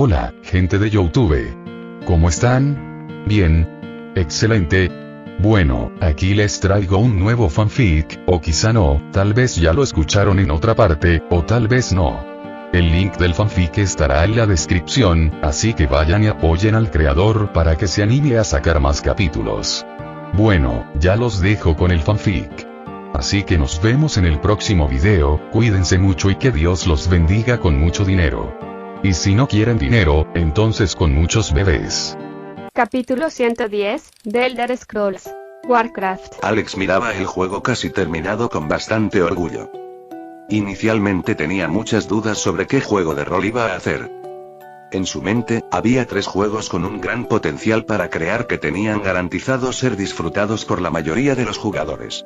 Hola, gente de YouTube. ¿Cómo están? Bien. Excelente. Bueno, aquí les traigo un nuevo fanfic, o quizá no, tal vez ya lo escucharon en otra parte, o tal vez no. El link del fanfic estará en la descripción, así que vayan y apoyen al creador para que se anime a sacar más capítulos. Bueno, ya los dejo con el fanfic. Así que nos vemos en el próximo video, cuídense mucho y que Dios los bendiga con mucho dinero. Y si no quieren dinero, entonces con muchos bebés. Capítulo 110, de Elder Scrolls Warcraft. Alex miraba el juego casi terminado con bastante orgullo. Inicialmente tenía muchas dudas sobre qué juego de rol iba a hacer. En su mente, había 3 juegos con un gran potencial para crear que tenían garantizado ser disfrutados por la mayoría de los jugadores.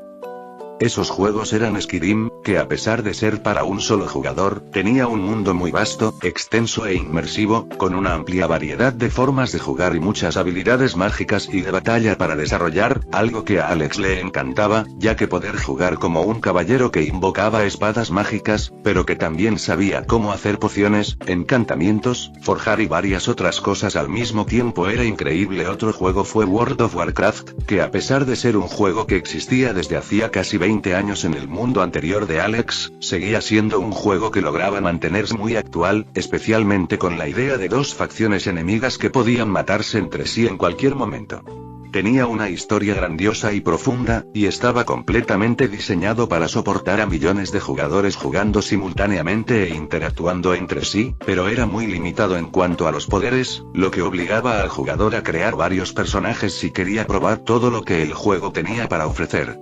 Esos juegos eran Skyrim, que a pesar de ser para un solo jugador, tenía un mundo muy vasto, extenso e inmersivo, con una amplia variedad de formas de jugar y muchas habilidades mágicas y de batalla para desarrollar, algo que a Alex le encantaba, ya que poder jugar como un caballero que invocaba espadas mágicas, pero que también sabía cómo hacer pociones, encantamientos, forjar y varias otras cosas al mismo tiempo era increíble. Otro juego fue World of Warcraft, que a pesar de ser un juego que existía desde hacía casi 20 años en el mundo anterior de Alex, seguía siendo un juego que lograba mantenerse muy actual, especialmente con la idea de 2 facciones enemigas que podían matarse entre sí en cualquier momento. Tenía una historia grandiosa y profunda, y estaba completamente diseñado para soportar a millones de jugadores jugando simultáneamente e interactuando entre sí, pero era muy limitado en cuanto a los poderes, lo que obligaba al jugador a crear varios personajes si quería probar todo lo que el juego tenía para ofrecer.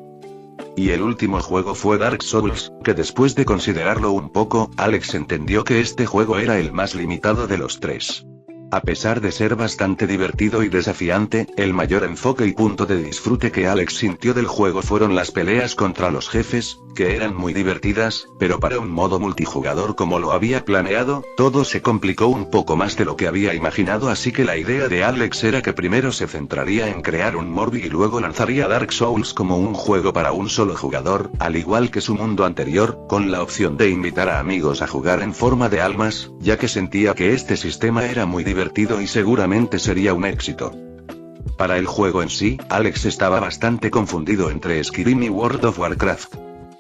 Y el último juego fue Dark Souls, que después de considerarlo un poco, Alex entendió que este juego era el más limitado de los 3. A pesar de ser bastante divertido y desafiante, el mayor enfoque y punto de disfrute que Alex sintió del juego fueron las peleas contra los jefes, que eran muy divertidas, pero para un modo multijugador como lo había planeado, todo se complicó un poco más de lo que había imaginado, así que la idea de Alex era que primero se centraría en crear un Morbi y luego lanzaría Dark Souls como un juego para un solo jugador, al igual que su mundo anterior, con la opción de invitar a amigos a jugar en forma de almas, ya que sentía que este sistema era muy divertido y seguramente sería un éxito. Para el juego en sí, Alex estaba bastante confundido entre Skyrim y World of Warcraft.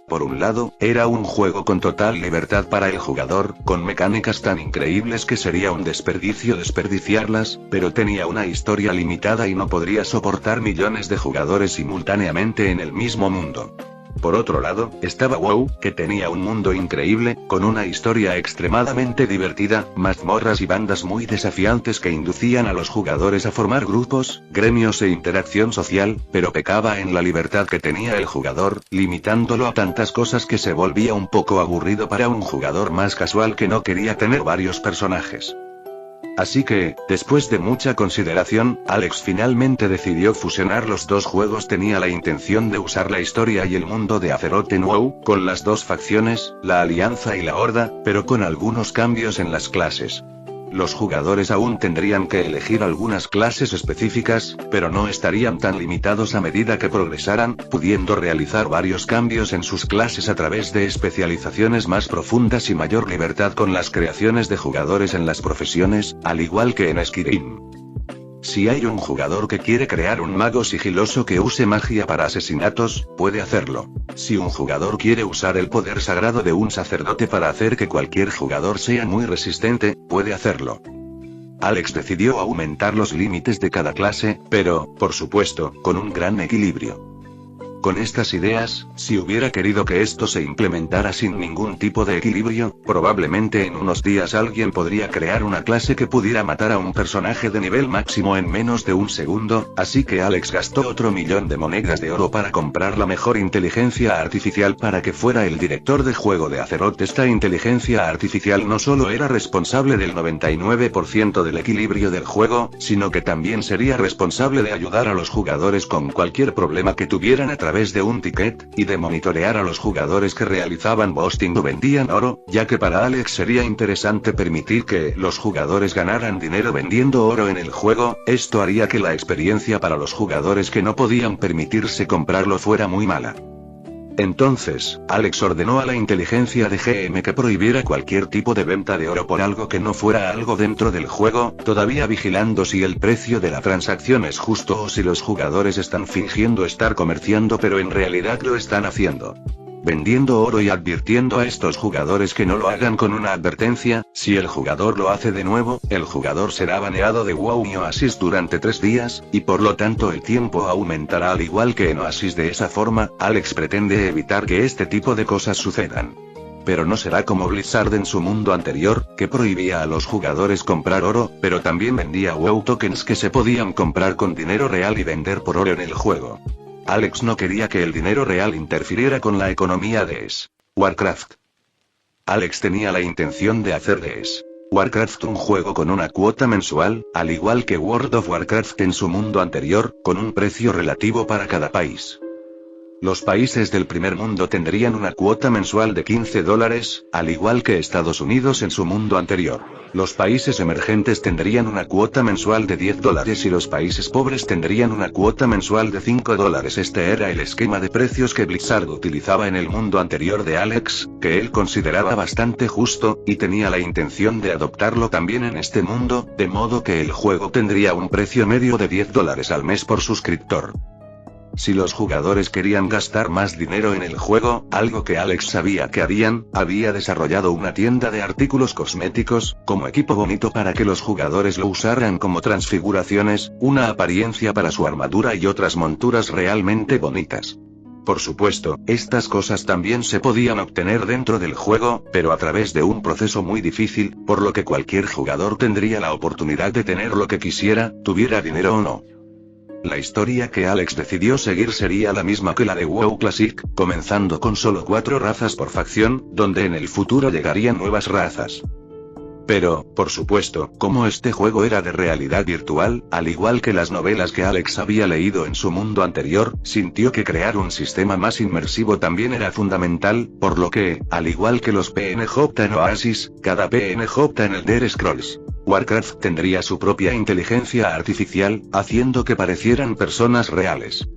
Por un lado, era un juego con total libertad para el jugador, con mecánicas tan increíbles que sería un desperdicio desperdiciarlas, pero tenía una historia limitada y no podría soportar millones de jugadores simultáneamente en el mismo mundo. Por otro lado, estaba WoW, que tenía un mundo increíble, con una historia extremadamente divertida, mazmorras y bandas muy desafiantes que inducían a los jugadores a formar grupos, gremios e interacción social, pero pecaba en la libertad que tenía el jugador, limitándolo a tantas cosas que se volvía un poco aburrido para un jugador más casual que no quería tener varios personajes. Así que, después de mucha consideración, Alex finalmente decidió fusionar los 2 juegos. Tenía la intención de usar la historia y el mundo de Azeroth en WoW, con las 2 facciones, la Alianza y la Horda, pero con algunos cambios en las clases. Los jugadores aún tendrían que elegir algunas clases específicas, pero no estarían tan limitados a medida que progresaran, pudiendo realizar varios cambios en sus clases a través de especializaciones más profundas y mayor libertad con las creaciones de jugadores en las profesiones, al igual que en Skyrim. Si hay un jugador que quiere crear un mago sigiloso que use magia para asesinatos, puede hacerlo. Si un jugador quiere usar el poder sagrado de un sacerdote para hacer que cualquier jugador sea muy resistente, puede hacerlo. Alex decidió aumentar los límites de cada clase, pero, por supuesto, con un gran equilibrio. Con estas ideas, si hubiera querido que esto se implementara sin ningún tipo de equilibrio, probablemente en unos días alguien podría crear una clase que pudiera matar a un personaje de nivel máximo en menos de un segundo, así que Alex gastó otro 1.000.000 de monedas de oro para comprar la mejor inteligencia artificial para que fuera el director de juego de Azeroth. Esta inteligencia artificial no solo era responsable del 99% del equilibrio del juego, sino que también sería responsable de ayudar a los jugadores con cualquier problema que tuvieran a través de un ticket, y de monitorear a los jugadores que realizaban boosting o vendían oro, ya que para Alex sería interesante permitir que los jugadores ganaran dinero vendiendo oro en el juego. Esto haría que la experiencia para los jugadores que no podían permitirse comprarlo fuera muy mala. Entonces, Alex ordenó a la inteligencia de GM que prohibiera cualquier tipo de venta de oro por algo que no fuera algo dentro del juego, todavía vigilando si el precio de la transacción es justo o si los jugadores están fingiendo estar comerciando pero en realidad lo están haciendo. Vendiendo oro y advirtiendo a estos jugadores que no lo hagan con una advertencia: si el jugador lo hace de nuevo, el jugador será baneado de WoW y Oasis durante 3 días, y por lo tanto el tiempo aumentará al igual que en Oasis. De esa forma, Alex pretende evitar que este tipo de cosas sucedan. Pero no será como Blizzard en su mundo anterior, que prohibía a los jugadores comprar oro, pero también vendía WoW tokens que se podían comprar con dinero real y vender por oro en el juego. Alex no quería que el dinero real interfiriera con la economía de Warcraft. Alex tenía la intención de hacer de Warcraft un juego con una cuota mensual, al igual que World of Warcraft en su mundo anterior, con un precio relativo para cada país. Los países del primer mundo tendrían una cuota mensual de $15, al igual que Estados Unidos en su mundo anterior. Los países emergentes tendrían una cuota mensual de $10 y los países pobres tendrían una cuota mensual de $5. Este era el esquema de precios que Blizzard utilizaba en el mundo anterior de Alex, que él consideraba bastante justo, y tenía la intención de adoptarlo también en este mundo, de modo que el juego tendría un precio medio de $10 al mes por suscriptor. Si los jugadores querían gastar más dinero en el juego, algo que Alex sabía que harían, había desarrollado una tienda de artículos cosméticos, como equipo bonito para que los jugadores lo usaran como transfiguraciones, una apariencia para su armadura y otras monturas realmente bonitas. Por supuesto, estas cosas también se podían obtener dentro del juego, pero a través de un proceso muy difícil, por lo que cualquier jugador tendría la oportunidad de tener lo que quisiera, tuviera dinero o no. La historia que Alex decidió seguir sería la misma que la de WoW Classic, comenzando con solo 4 razas por facción, donde en el futuro llegarían nuevas razas. Pero, por supuesto, como este juego era de realidad virtual, al igual que las novelas que Alex había leído en su mundo anterior, sintió que crear un sistema más inmersivo también era fundamental, por lo que, al igual que los PNJ en Oasis, cada PNJ en el Elder Scrolls Warcraft tendría su propia inteligencia artificial, haciendo que parecieran personas reales.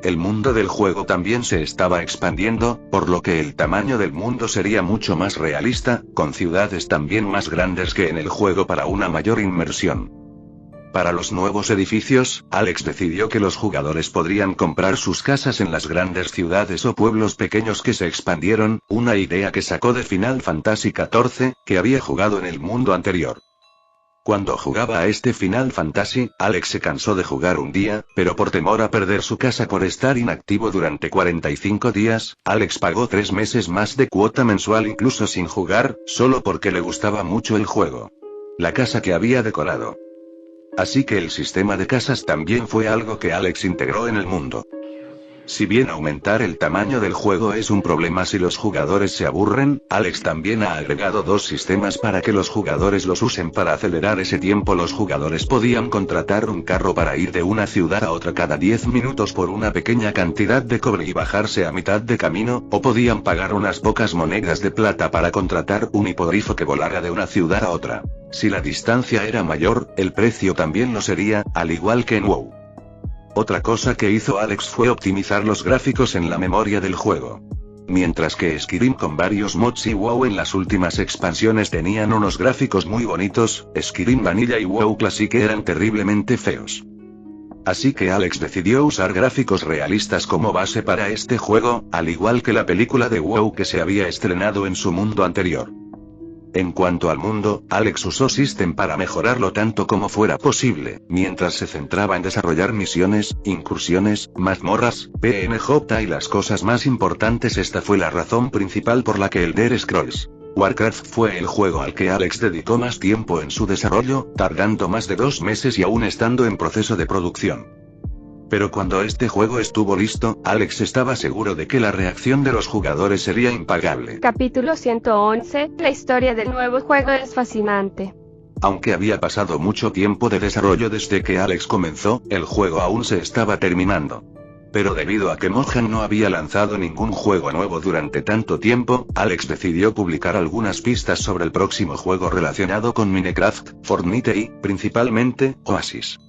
El mundo del juego también se estaba expandiendo, por lo que el tamaño del mundo sería mucho más realista, con ciudades también más grandes que en el juego para una mayor inmersión. Para los nuevos edificios, Alex decidió que los jugadores podrían comprar sus casas en las grandes ciudades o pueblos pequeños que se expandieron, una idea que sacó de Final Fantasy XIV, que había jugado en el mundo anterior. Cuando jugaba a este Final Fantasy, Alex se cansó de jugar un día, pero por temor a perder su casa por estar inactivo durante 45 días, Alex pagó 3 meses más de cuota mensual incluso sin jugar, solo porque le gustaba mucho el juego. La casa que había decorado. Así que el sistema de casas también fue algo que Alex integró en el mundo. Si bien aumentar el tamaño del juego es un problema si los jugadores se aburren, Alex también ha agregado 2 sistemas para que los jugadores los usen para acelerar ese tiempo. Los jugadores podían contratar un carro para ir de una ciudad a otra cada 10 minutos por una pequeña cantidad de cobre y bajarse a mitad de camino, o podían pagar unas pocas monedas de plata para contratar un hipogrifo que volara de una ciudad a otra. Si la distancia era mayor, el precio también lo sería, al igual que en WoW. Otra cosa que hizo Alex fue optimizar los gráficos en la memoria del juego. Mientras que Skyrim con varios mods y WoW en las últimas expansiones tenían unos gráficos muy bonitos, Skyrim Vanilla y WoW Classic eran terriblemente feos. Así que Alex decidió usar gráficos realistas como base para este juego, al igual que la película de WoW que se había estrenado en su mundo anterior. En cuanto al mundo, Alex usó System para mejorarlo tanto como fuera posible, mientras se centraba en desarrollar misiones, incursiones, mazmorras, PNJ y las cosas más importantes. Esta fue la razón principal por la que Elder Scrolls Warcraft fue el juego al que Alex dedicó más tiempo en su desarrollo, tardando más de 2 meses y aún estando en proceso de producción. Pero cuando este juego estuvo listo, Alex estaba seguro de que la reacción de los jugadores sería impagable. Capítulo 111. La historia del nuevo juego es fascinante. Aunque había pasado mucho tiempo de desarrollo desde que Alex comenzó, el juego aún se estaba terminando. Pero debido a que Mojang no había lanzado ningún juego nuevo durante tanto tiempo, Alex decidió publicar algunas pistas sobre el próximo juego relacionado con Minecraft, Fortnite y, principalmente, Oasis.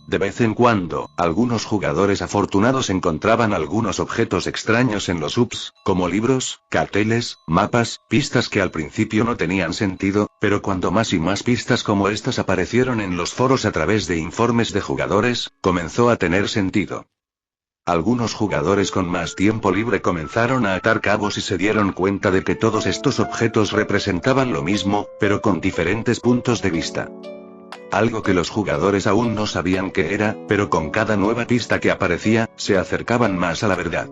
De vez en cuando, algunos jugadores afortunados encontraban algunos objetos extraños en los hubs, como libros, carteles, mapas, pistas que al principio no tenían sentido, pero cuando más y más pistas como estas aparecieron en los foros a través de informes de jugadores, comenzó a tener sentido. Algunos jugadores con más tiempo libre comenzaron a atar cabos y se dieron cuenta de que todos estos objetos representaban lo mismo, pero con diferentes puntos de vista. Algo que los jugadores aún no sabían qué era, pero con cada nueva pista que aparecía, se acercaban más a la verdad.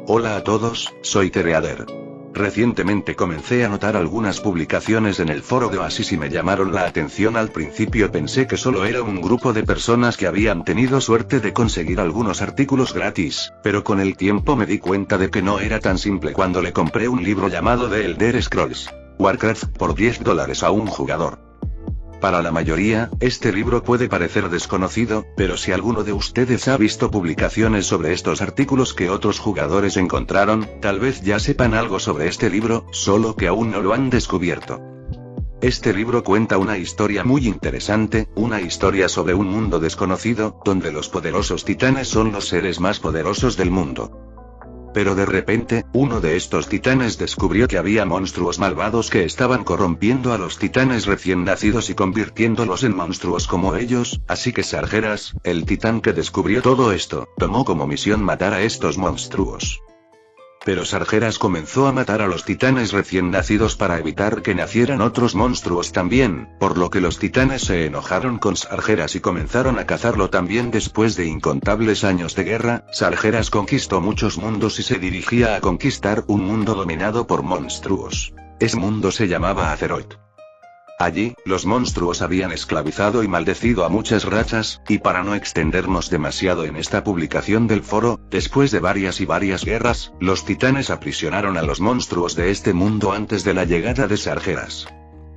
Hola a todos, soy Tereader. Recientemente comencé a notar algunas publicaciones en el foro de Oasis y me llamaron la atención. Al principio pensé que solo era un grupo de personas que habían tenido suerte de conseguir algunos artículos gratis, pero con el tiempo me di cuenta de que no era tan simple cuando le compré un libro llamado The Elder Scrolls Warcraft por $10 a un jugador. Para la mayoría, este libro puede parecer desconocido, pero si alguno de ustedes ha visto publicaciones sobre estos artículos que otros jugadores encontraron, tal vez ya sepan algo sobre este libro, solo que aún no lo han descubierto. Este libro cuenta una historia muy interesante, una historia sobre un mundo desconocido, donde los poderosos titanes son los seres más poderosos del mundo. Pero de repente, uno de estos titanes descubrió que había monstruos malvados que estaban corrompiendo a los titanes recién nacidos y convirtiéndolos en monstruos como ellos, así que Sargeras, el titán que descubrió todo esto, tomó como misión matar a estos monstruos. Pero Sargeras comenzó a matar a los titanes recién nacidos para evitar que nacieran otros monstruos también, por lo que los titanes se enojaron con Sargeras y comenzaron a cazarlo también. Después de incontables años de guerra, Sargeras conquistó muchos mundos y se dirigía a conquistar un mundo dominado por monstruos. Ese mundo se llamaba Azeroth. Allí, los monstruos habían esclavizado y maldecido a muchas razas, y para no extendernos demasiado en esta publicación del foro, después de varias guerras, los titanes aprisionaron a los monstruos de este mundo antes de la llegada de Sargeras.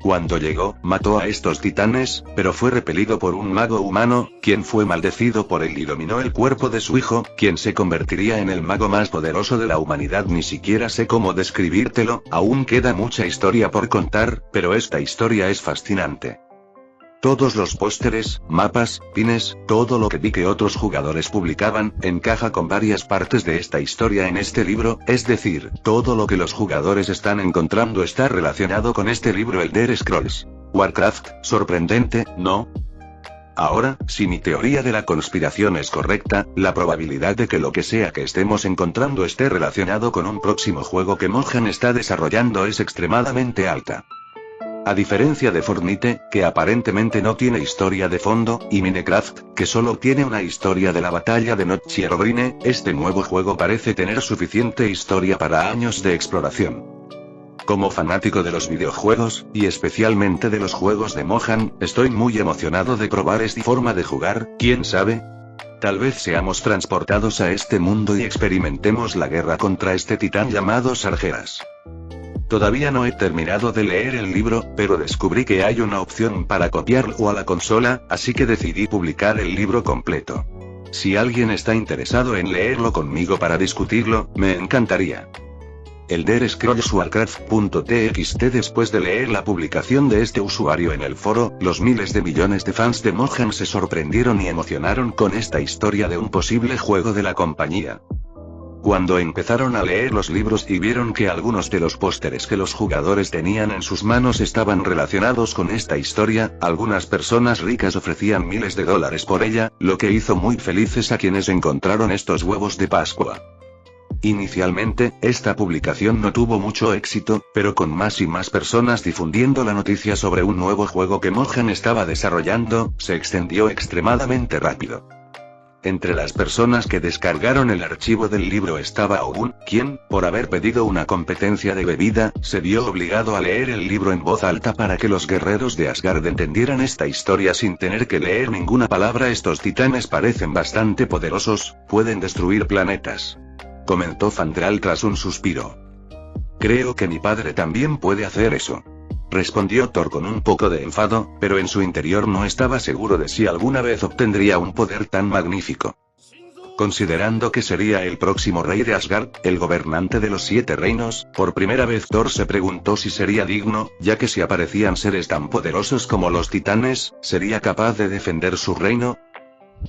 Cuando llegó, mató a estos titanes, pero fue repelido por un mago humano, quien fue maldecido por él y dominó el cuerpo de su hijo, quien se convertiría en el mago más poderoso de la humanidad. Ni siquiera sé cómo describírtelo, aún queda mucha historia por contar, pero esta historia es fascinante. Todos los pósteres, mapas, pines, todo lo que vi que otros jugadores publicaban, encaja con varias partes de esta historia en este libro, es decir, todo lo que los jugadores están encontrando está relacionado con este libro Elder Scrolls Warcraft. Sorprendente, ¿no? Ahora, si mi teoría de la conspiración es correcta, la probabilidad de que lo que sea que estemos encontrando esté relacionado con un próximo juego que Mojang está desarrollando es extremadamente alta. A diferencia de Fortnite, que aparentemente no tiene historia de fondo, y Minecraft, que solo tiene una historia de la batalla de Notch-Herobrine, este nuevo juego parece tener suficiente historia para años de exploración. Como fanático de los videojuegos, y especialmente de los juegos de Mojang, estoy muy emocionado de probar esta forma de jugar. ¿Quién sabe? Tal vez seamos transportados a este mundo y experimentemos la guerra contra este titán llamado Sargeras. Todavía no he terminado de leer el libro, pero descubrí que hay una opción para copiarlo a la consola, así que decidí publicar el libro completo. Si alguien está interesado en leerlo conmigo para discutirlo, me encantaría. Elder Scrolls Warcraft.txt. Después de leer la publicación de este usuario en el foro, los miles de millones de fans de Mojang se sorprendieron y emocionaron con esta historia de un posible juego de la compañía. Cuando empezaron a leer los libros y vieron que algunos de los pósteres que los jugadores tenían en sus manos estaban relacionados con esta historia, algunas personas ricas ofrecían miles de dólares por ella, lo que hizo muy felices a quienes encontraron estos huevos de Pascua. Inicialmente, esta publicación no tuvo mucho éxito, pero con más y más personas difundiendo la noticia sobre un nuevo juego que Mojang estaba desarrollando, se extendió extremadamente rápido. Entre las personas que descargaron el archivo del libro estaba Ogun, quien, por haber pedido una competencia de bebida, se vio obligado a leer el libro en voz alta para que los guerreros de Asgard entendieran esta historia sin tener que leer ninguna palabra. Estos titanes parecen bastante poderosos, pueden destruir planetas, comentó Fandral tras un suspiro. Creo que mi padre también puede hacer eso, respondió Thor con un poco de enfado, pero en su interior no estaba seguro de si alguna vez obtendría un poder tan magnífico. Considerando que sería el próximo rey de Asgard, el gobernante de los 7 reinos, por primera vez Thor se preguntó si sería digno, ya que si aparecían seres tan poderosos como los titanes, ¿sería capaz de defender su reino?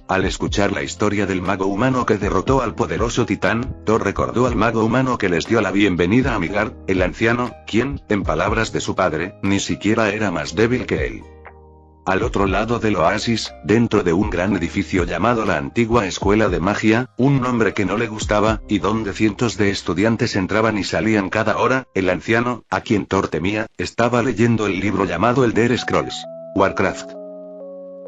Al escuchar la historia del mago humano que derrotó al poderoso titán, Thor recordó al mago humano que les dio la bienvenida a Midgard, el anciano, quien, en palabras de su padre, ni siquiera era más débil que él. Al otro lado del oasis, dentro de un gran edificio llamado la antigua Escuela de Magia, un nombre que no le gustaba, y donde cientos de estudiantes entraban y salían cada hora, el anciano, a quien Thor temía, estaba leyendo el libro llamado Elder Scrolls Warcraft.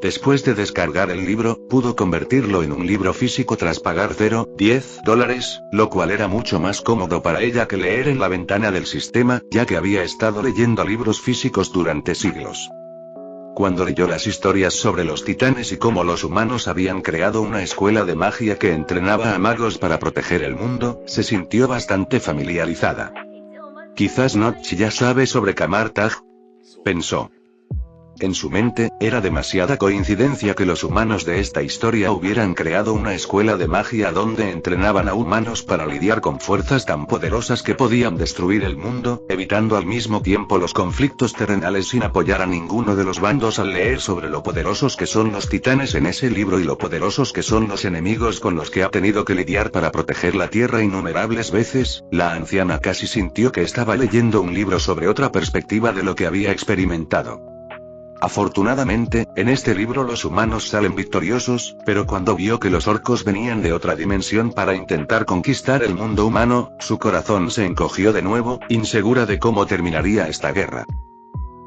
Después de descargar el libro, pudo convertirlo en un libro físico tras pagar $10, lo cual era mucho más cómodo para ella que leer en la ventana del sistema, ya que había estado leyendo libros físicos durante siglos. Cuando leyó las historias sobre los titanes y cómo los humanos habían creado una escuela de magia que entrenaba a magos para proteger el mundo, se sintió bastante familiarizada. Quizás Notch ya sabe sobre Camartag, pensó. En su mente, era demasiada coincidencia que los humanos de esta historia hubieran creado una escuela de magia donde entrenaban a humanos para lidiar con fuerzas tan poderosas que podían destruir el mundo, evitando al mismo tiempo los conflictos terrenales sin apoyar a ninguno de los bandos. Al leer sobre lo poderosos que son los titanes en ese libro y lo poderosos que son los enemigos con los que ha tenido que lidiar para proteger la tierra innumerables veces, la anciana casi sintió que estaba leyendo un libro sobre otra perspectiva de lo que había experimentado. Afortunadamente, en este libro los humanos salen victoriosos, pero cuando vio que los orcos venían de otra dimensión para intentar conquistar el mundo humano, su corazón se encogió de nuevo, insegura de cómo terminaría esta guerra.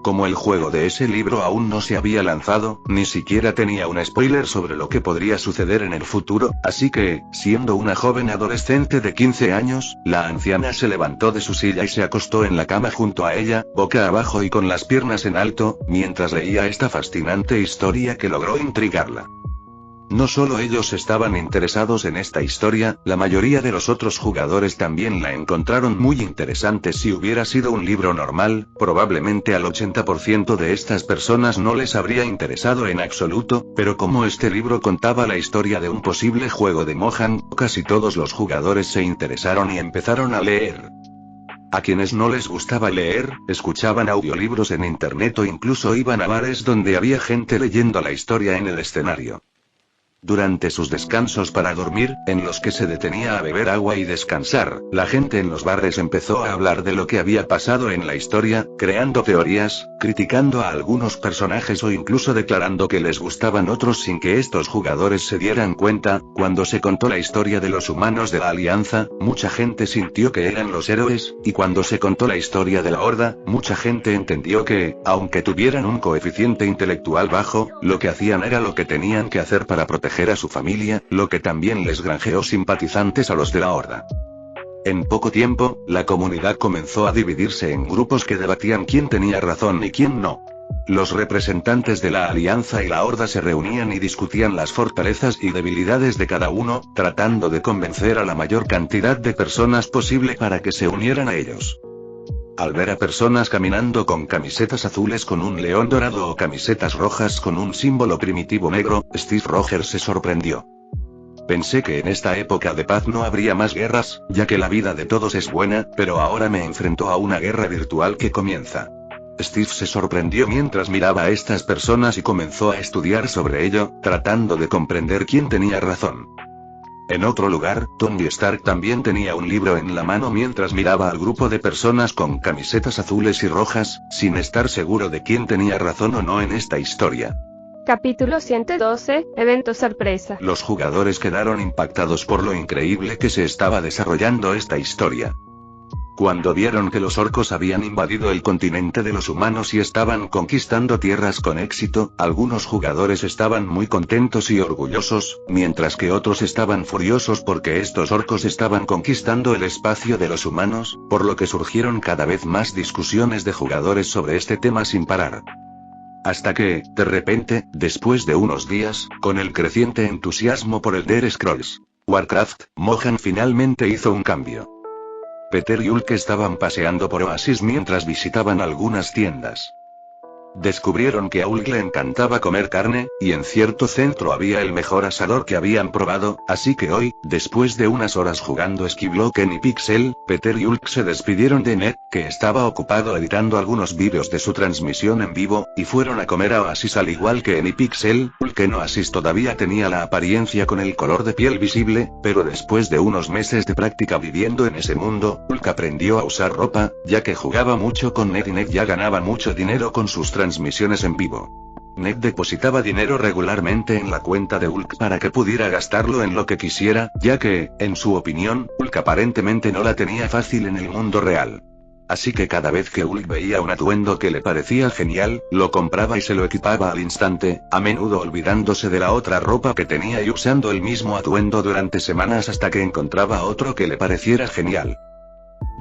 Como el juego de ese libro aún no se había lanzado, ni siquiera tenía un spoiler sobre lo que podría suceder en el futuro, así que, siendo una joven adolescente de 15 años, la anciana se levantó de su silla y se acostó en la cama junto a ella, boca abajo y con las piernas en alto, mientras leía esta fascinante historia que logró intrigarla. No solo ellos estaban interesados en esta historia, la mayoría de los otros jugadores también la encontraron muy interesante. Si hubiera sido un libro normal, probablemente al 80% de estas personas no les habría interesado en absoluto, pero como este libro contaba la historia de un posible juego de Mohan, casi todos los jugadores se interesaron y empezaron a leer. A quienes no les gustaba leer, escuchaban audiolibros en internet o incluso iban a bares donde había gente leyendo la historia en el escenario. Durante sus descansos para dormir, en los que se detenía a beber agua y descansar, la gente en los bares empezó a hablar de lo que había pasado en la historia, creando teorías, criticando a algunos personajes o incluso declarando que les gustaban otros sin que estos jugadores se dieran cuenta. Cuando se contó la historia de los humanos de la Alianza, mucha gente sintió que eran los héroes, y cuando se contó la historia de la Horda, mucha gente entendió que, aunque tuvieran un coeficiente intelectual bajo, lo que hacían era lo que tenían que hacer para proteger a su familia, lo que también les granjeó simpatizantes a los de la Horda. En poco tiempo, la comunidad comenzó a dividirse en grupos que debatían quién tenía razón y quién no. Los representantes de la Alianza y la Horda se reunían y discutían las fortalezas y debilidades de cada uno, tratando de convencer a la mayor cantidad de personas posible para que se unieran a ellos. Al ver a personas caminando con camisetas azules con un león dorado o camisetas rojas con un símbolo primitivo negro, Steve Rogers se sorprendió. Pensé que en esta época de paz no habría más guerras, ya que la vida de todos es buena, pero ahora me enfrento a una guerra virtual que comienza. Steve se sorprendió mientras miraba a estas personas y comenzó a estudiar sobre ello, tratando de comprender quién tenía razón. En otro lugar, Tony Stark también tenía un libro en la mano mientras miraba al grupo de personas con camisetas azules y rojas, sin estar seguro de quién tenía razón o no en esta historia. Capítulo 112, evento sorpresa. Los jugadores quedaron impactados por lo increíble que se estaba desarrollando esta historia. Cuando vieron que los orcos habían invadido el continente de los humanos y estaban conquistando tierras con éxito, algunos jugadores estaban muy contentos y orgullosos, mientras que otros estaban furiosos porque estos orcos estaban conquistando el espacio de los humanos, por lo que surgieron cada vez más discusiones de jugadores sobre este tema sin parar. Hasta que, de repente, después de unos días, con el creciente entusiasmo por Elder Scrolls Warcraft, Mohan finalmente hizo un cambio. Peter y Ulk estaban paseando por Oasis mientras visitaban algunas tiendas. Descubrieron que a Hulk le encantaba comer carne, y en cierto centro había el mejor asador que habían probado, así que hoy, después de unas horas jugando Skyblocken y Pixel, Peter y Hulk se despidieron de Ned, que estaba ocupado editando algunos vídeos de su transmisión en vivo, y fueron a comer a Oasis al igual que en Pixel. Hulk en Oasis todavía tenía la apariencia con el color de piel visible, pero después de unos meses de práctica viviendo en ese mundo, Hulk aprendió a usar ropa, ya que jugaba mucho con Ned y Ned ya ganaba mucho dinero con sus transmisiones en vivo. Ned depositaba dinero regularmente en la cuenta de Hulk para que pudiera gastarlo en lo que quisiera, ya que, en su opinión, Hulk aparentemente no la tenía fácil en el mundo real. Así que cada vez que Hulk veía un atuendo que le parecía genial, lo compraba y se lo equipaba al instante, a menudo olvidándose de la otra ropa que tenía y usando el mismo atuendo durante semanas hasta que encontraba otro que le pareciera genial.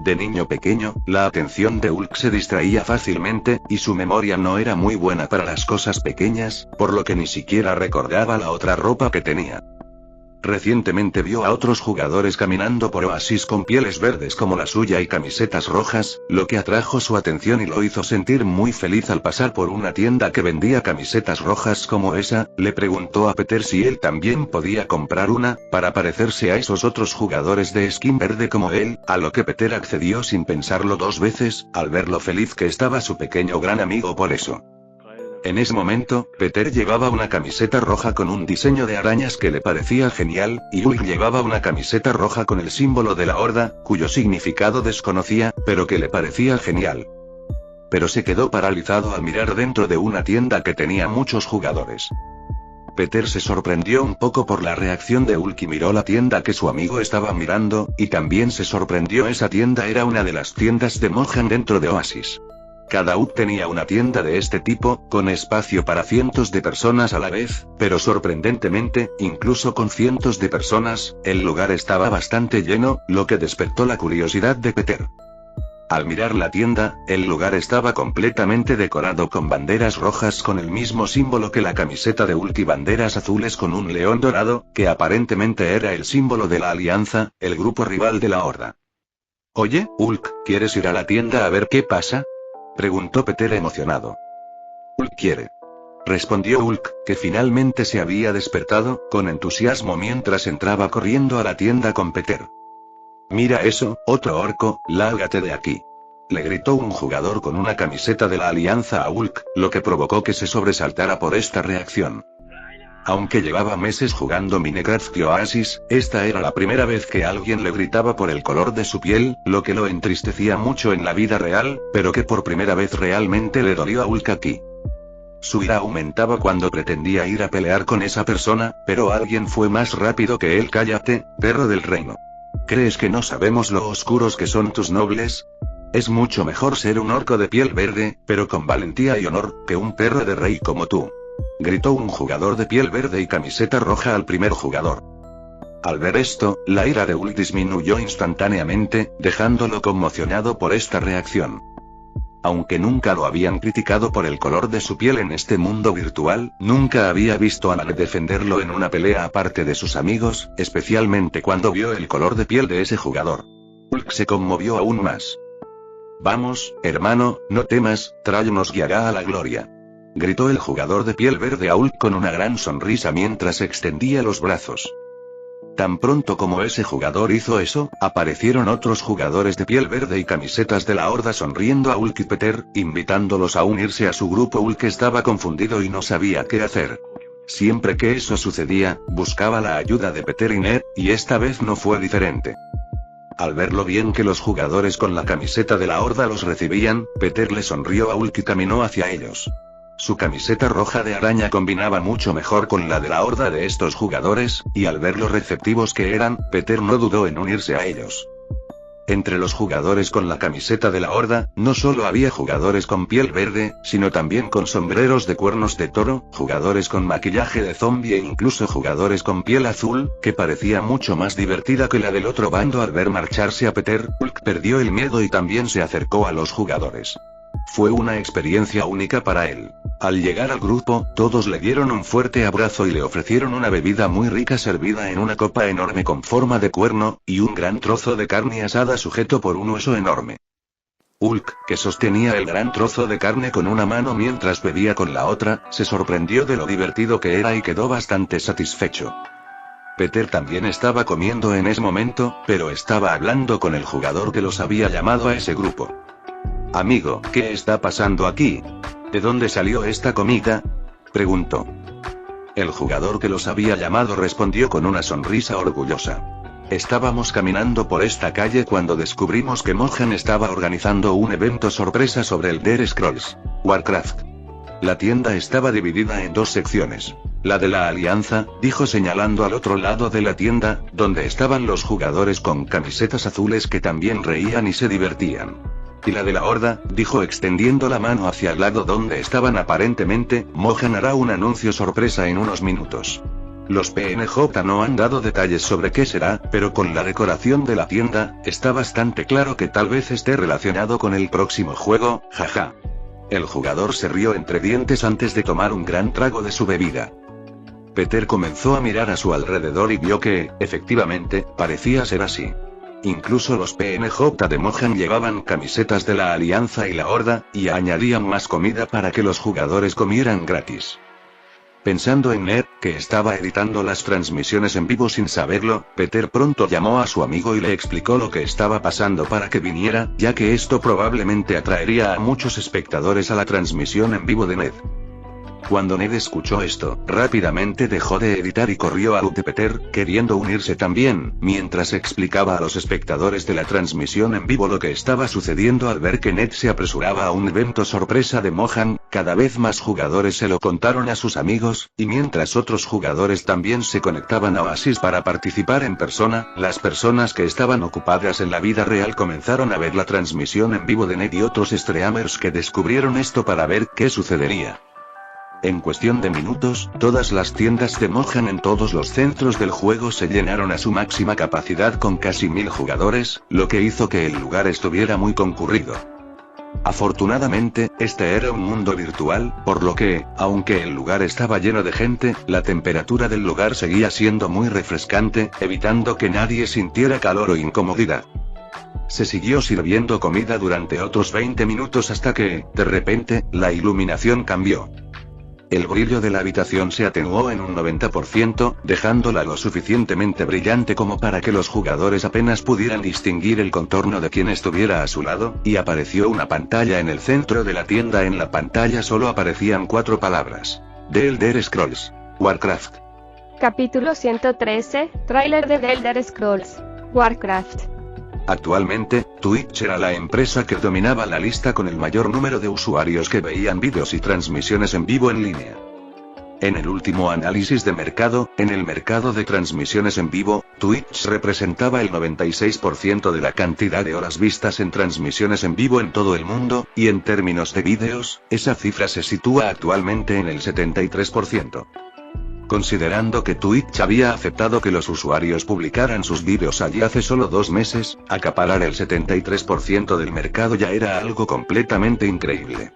De niño pequeño, la atención de Hulk se distraía fácilmente, y su memoria no era muy buena para las cosas pequeñas, por lo que ni siquiera recordaba la otra ropa que tenía. Recientemente vio a otros jugadores caminando por Oasis con pieles verdes como la suya y camisetas rojas, lo que atrajo su atención y lo hizo sentir muy feliz. Al pasar por una tienda que vendía camisetas rojas como esa, le preguntó a Peter si él también podía comprar una, para parecerse a esos otros jugadores de skin verde como él, a lo que Peter accedió sin pensarlo dos veces, al ver lo feliz que estaba su pequeño gran amigo por eso. En ese momento, Peter llevaba una camiseta roja con un diseño de arañas que le parecía genial, y Hulk llevaba una camiseta roja con el símbolo de la Horda, cuyo significado desconocía, pero que le parecía genial. Pero se quedó paralizado al mirar dentro de una tienda que tenía muchos jugadores. Peter se sorprendió un poco por la reacción de Hulk y miró la tienda que su amigo estaba mirando, y también se sorprendió. Esa tienda era una de las tiendas de Mohan dentro de Oasis. Cada Hulk tenía una tienda de este tipo, con espacio para cientos de personas a la vez, pero sorprendentemente, incluso con cientos de personas, el lugar estaba bastante lleno, lo que despertó la curiosidad de Peter. Al mirar la tienda, el lugar estaba completamente decorado con banderas rojas con el mismo símbolo que la camiseta de Hulk y banderas azules con un león dorado, que aparentemente era el símbolo de la Alianza, el grupo rival de la Horda. Oye, Hulk, ¿quieres ir a la tienda a ver qué pasa?, preguntó Peter emocionado. Hulk quiere, respondió Hulk, que finalmente se había despertado, con entusiasmo mientras entraba corriendo a la tienda con Peter. Mira eso, otro orco, lárgate de aquí, le gritó un jugador con una camiseta de la Alianza a Hulk, lo que provocó que se sobresaltara por esta reacción. Aunque llevaba meses jugando Minecraft y Oasis, esta era la primera vez que alguien le gritaba por el color de su piel, lo que lo entristecía mucho en la vida real, pero que por primera vez realmente le dolió a Hulk aquí. Su ira aumentaba cuando pretendía ir a pelear con esa persona, pero alguien fue más rápido que él. Cállate, perro del reino. ¿Crees que no sabemos lo oscuros que son tus nobles? Es mucho mejor ser un orco de piel verde, pero con valentía y honor, que un perro de rey como tú, gritó un jugador de piel verde y camiseta roja al primer jugador. Al ver esto, la ira de Hulk disminuyó instantáneamente, dejándolo conmocionado por esta reacción. Aunque nunca lo habían criticado por el color de su piel en este mundo virtual, nunca había visto a nadie defenderlo en una pelea aparte de sus amigos, especialmente cuando vio el color de piel de ese jugador. Hulk se conmovió aún más. Vamos, hermano, no temas, Thrall nos guiará a la gloria, gritó el jugador de piel verde a Hulk con una gran sonrisa mientras extendía los brazos. Tan pronto como ese jugador hizo eso, aparecieron otros jugadores de piel verde y camisetas de la Horda sonriendo a Hulk y Peter, invitándolos a unirse a su grupo. Hulk estaba confundido y no sabía qué hacer. Siempre que eso sucedía, buscaba la ayuda de Peter y Ned, y esta vez no fue diferente. Al ver lo bien que los jugadores con la camiseta de la Horda los recibían, Peter le sonrió a Hulk y caminó hacia ellos. Su camiseta roja de araña combinaba mucho mejor con la de la Horda de estos jugadores, y al ver lo receptivos que eran, Peter no dudó en unirse a ellos. Entre los jugadores con la camiseta de la Horda, no solo había jugadores con piel verde, sino también con sombreros de cuernos de toro, jugadores con maquillaje de zombie e incluso jugadores con piel azul, que parecía mucho más divertida que la del otro bando. Al ver marcharse a Peter, Hulk perdió el miedo y también se acercó a los jugadores. Fue una experiencia única para él. Al llegar al grupo, todos le dieron un fuerte abrazo y le ofrecieron una bebida muy rica servida en una copa enorme con forma de cuerno, y un gran trozo de carne asada sujeto por un hueso enorme. Hulk, que sostenía el gran trozo de carne con una mano mientras bebía con la otra, se sorprendió de lo divertido que era y quedó bastante satisfecho. Peter también estaba comiendo en ese momento, pero estaba hablando con el jugador que los había llamado a ese grupo. Amigo, ¿qué está pasando aquí? ¿De dónde salió esta comida?, preguntó. El jugador que los había llamado respondió con una sonrisa orgullosa. Estábamos caminando por esta calle cuando descubrimos que Mohan estaba organizando un evento sorpresa sobre el Elder Scrolls Warcraft. La tienda estaba dividida en dos secciones. La de la Alianza, dijo señalando al otro lado de la tienda, donde estaban los jugadores con camisetas azules que también reían y se divertían. Y la de la Horda, dijo extendiendo la mano hacia el lado donde estaban aparentemente. Mohan hará un anuncio sorpresa en unos minutos. Los PNJ no han dado detalles sobre qué será, pero con la decoración de la tienda, está bastante claro que tal vez esté relacionado con el próximo juego, jaja. El jugador se rió entre dientes antes de tomar un gran trago de su bebida. Peter comenzó a mirar a su alrededor y vio que, efectivamente, parecía ser así. Incluso los PNJ de Mohan llevaban camisetas de la Alianza y la Horda, y añadían más comida para que los jugadores comieran gratis. Pensando en Ned, que estaba editando las transmisiones en vivo sin saberlo, Peter pronto llamó a su amigo y le explicó lo que estaba pasando para que viniera, ya que esto probablemente atraería a muchos espectadores a la transmisión en vivo de Ned. Cuando Ned escuchó esto, rápidamente dejó de editar y corrió a de Peter, queriendo unirse también, mientras explicaba a los espectadores de la transmisión en vivo lo que estaba sucediendo al ver que Ned se apresuraba a un evento sorpresa de Mohan. Cada vez más jugadores se lo contaron a sus amigos, y mientras otros jugadores también se conectaban a Oasis para participar en persona, las personas que estaban ocupadas en la vida real comenzaron a ver la transmisión en vivo de Ned y otros streamers que descubrieron esto para ver qué sucedería. En cuestión de minutos, todas las tiendas de Mohan en todos los centros del juego se llenaron a su máxima capacidad con casi 1000 jugadores, lo que hizo que el lugar estuviera muy concurrido. Afortunadamente, este era un mundo virtual, por lo que, aunque el lugar estaba lleno de gente, la temperatura del lugar seguía siendo muy refrescante, evitando que nadie sintiera calor o incomodidad. Se siguió sirviendo comida durante otros 20 minutos hasta que, de repente, la iluminación cambió. El brillo de la habitación se atenuó en un 90%, dejándola lo suficientemente brillante como para que los jugadores apenas pudieran distinguir el contorno de quien estuviera a su lado, y apareció una pantalla en el centro de la tienda. En la pantalla solo aparecían 4 palabras. The Elder Scrolls Warcraft. Capítulo 113, tráiler de The Elder Scrolls Warcraft. Actualmente, Twitch era la empresa que dominaba la lista con el mayor número de usuarios que veían vídeos y transmisiones en vivo en línea. En el último análisis de mercado, en el mercado de transmisiones en vivo, Twitch representaba el 96% de la cantidad de horas vistas en transmisiones en vivo en todo el mundo, y en términos de vídeos, esa cifra se sitúa actualmente en el 73%. Considerando que Twitch había aceptado que los usuarios publicaran sus vídeos allí hace solo 2 meses, acaparar el 73% del mercado ya era algo completamente increíble.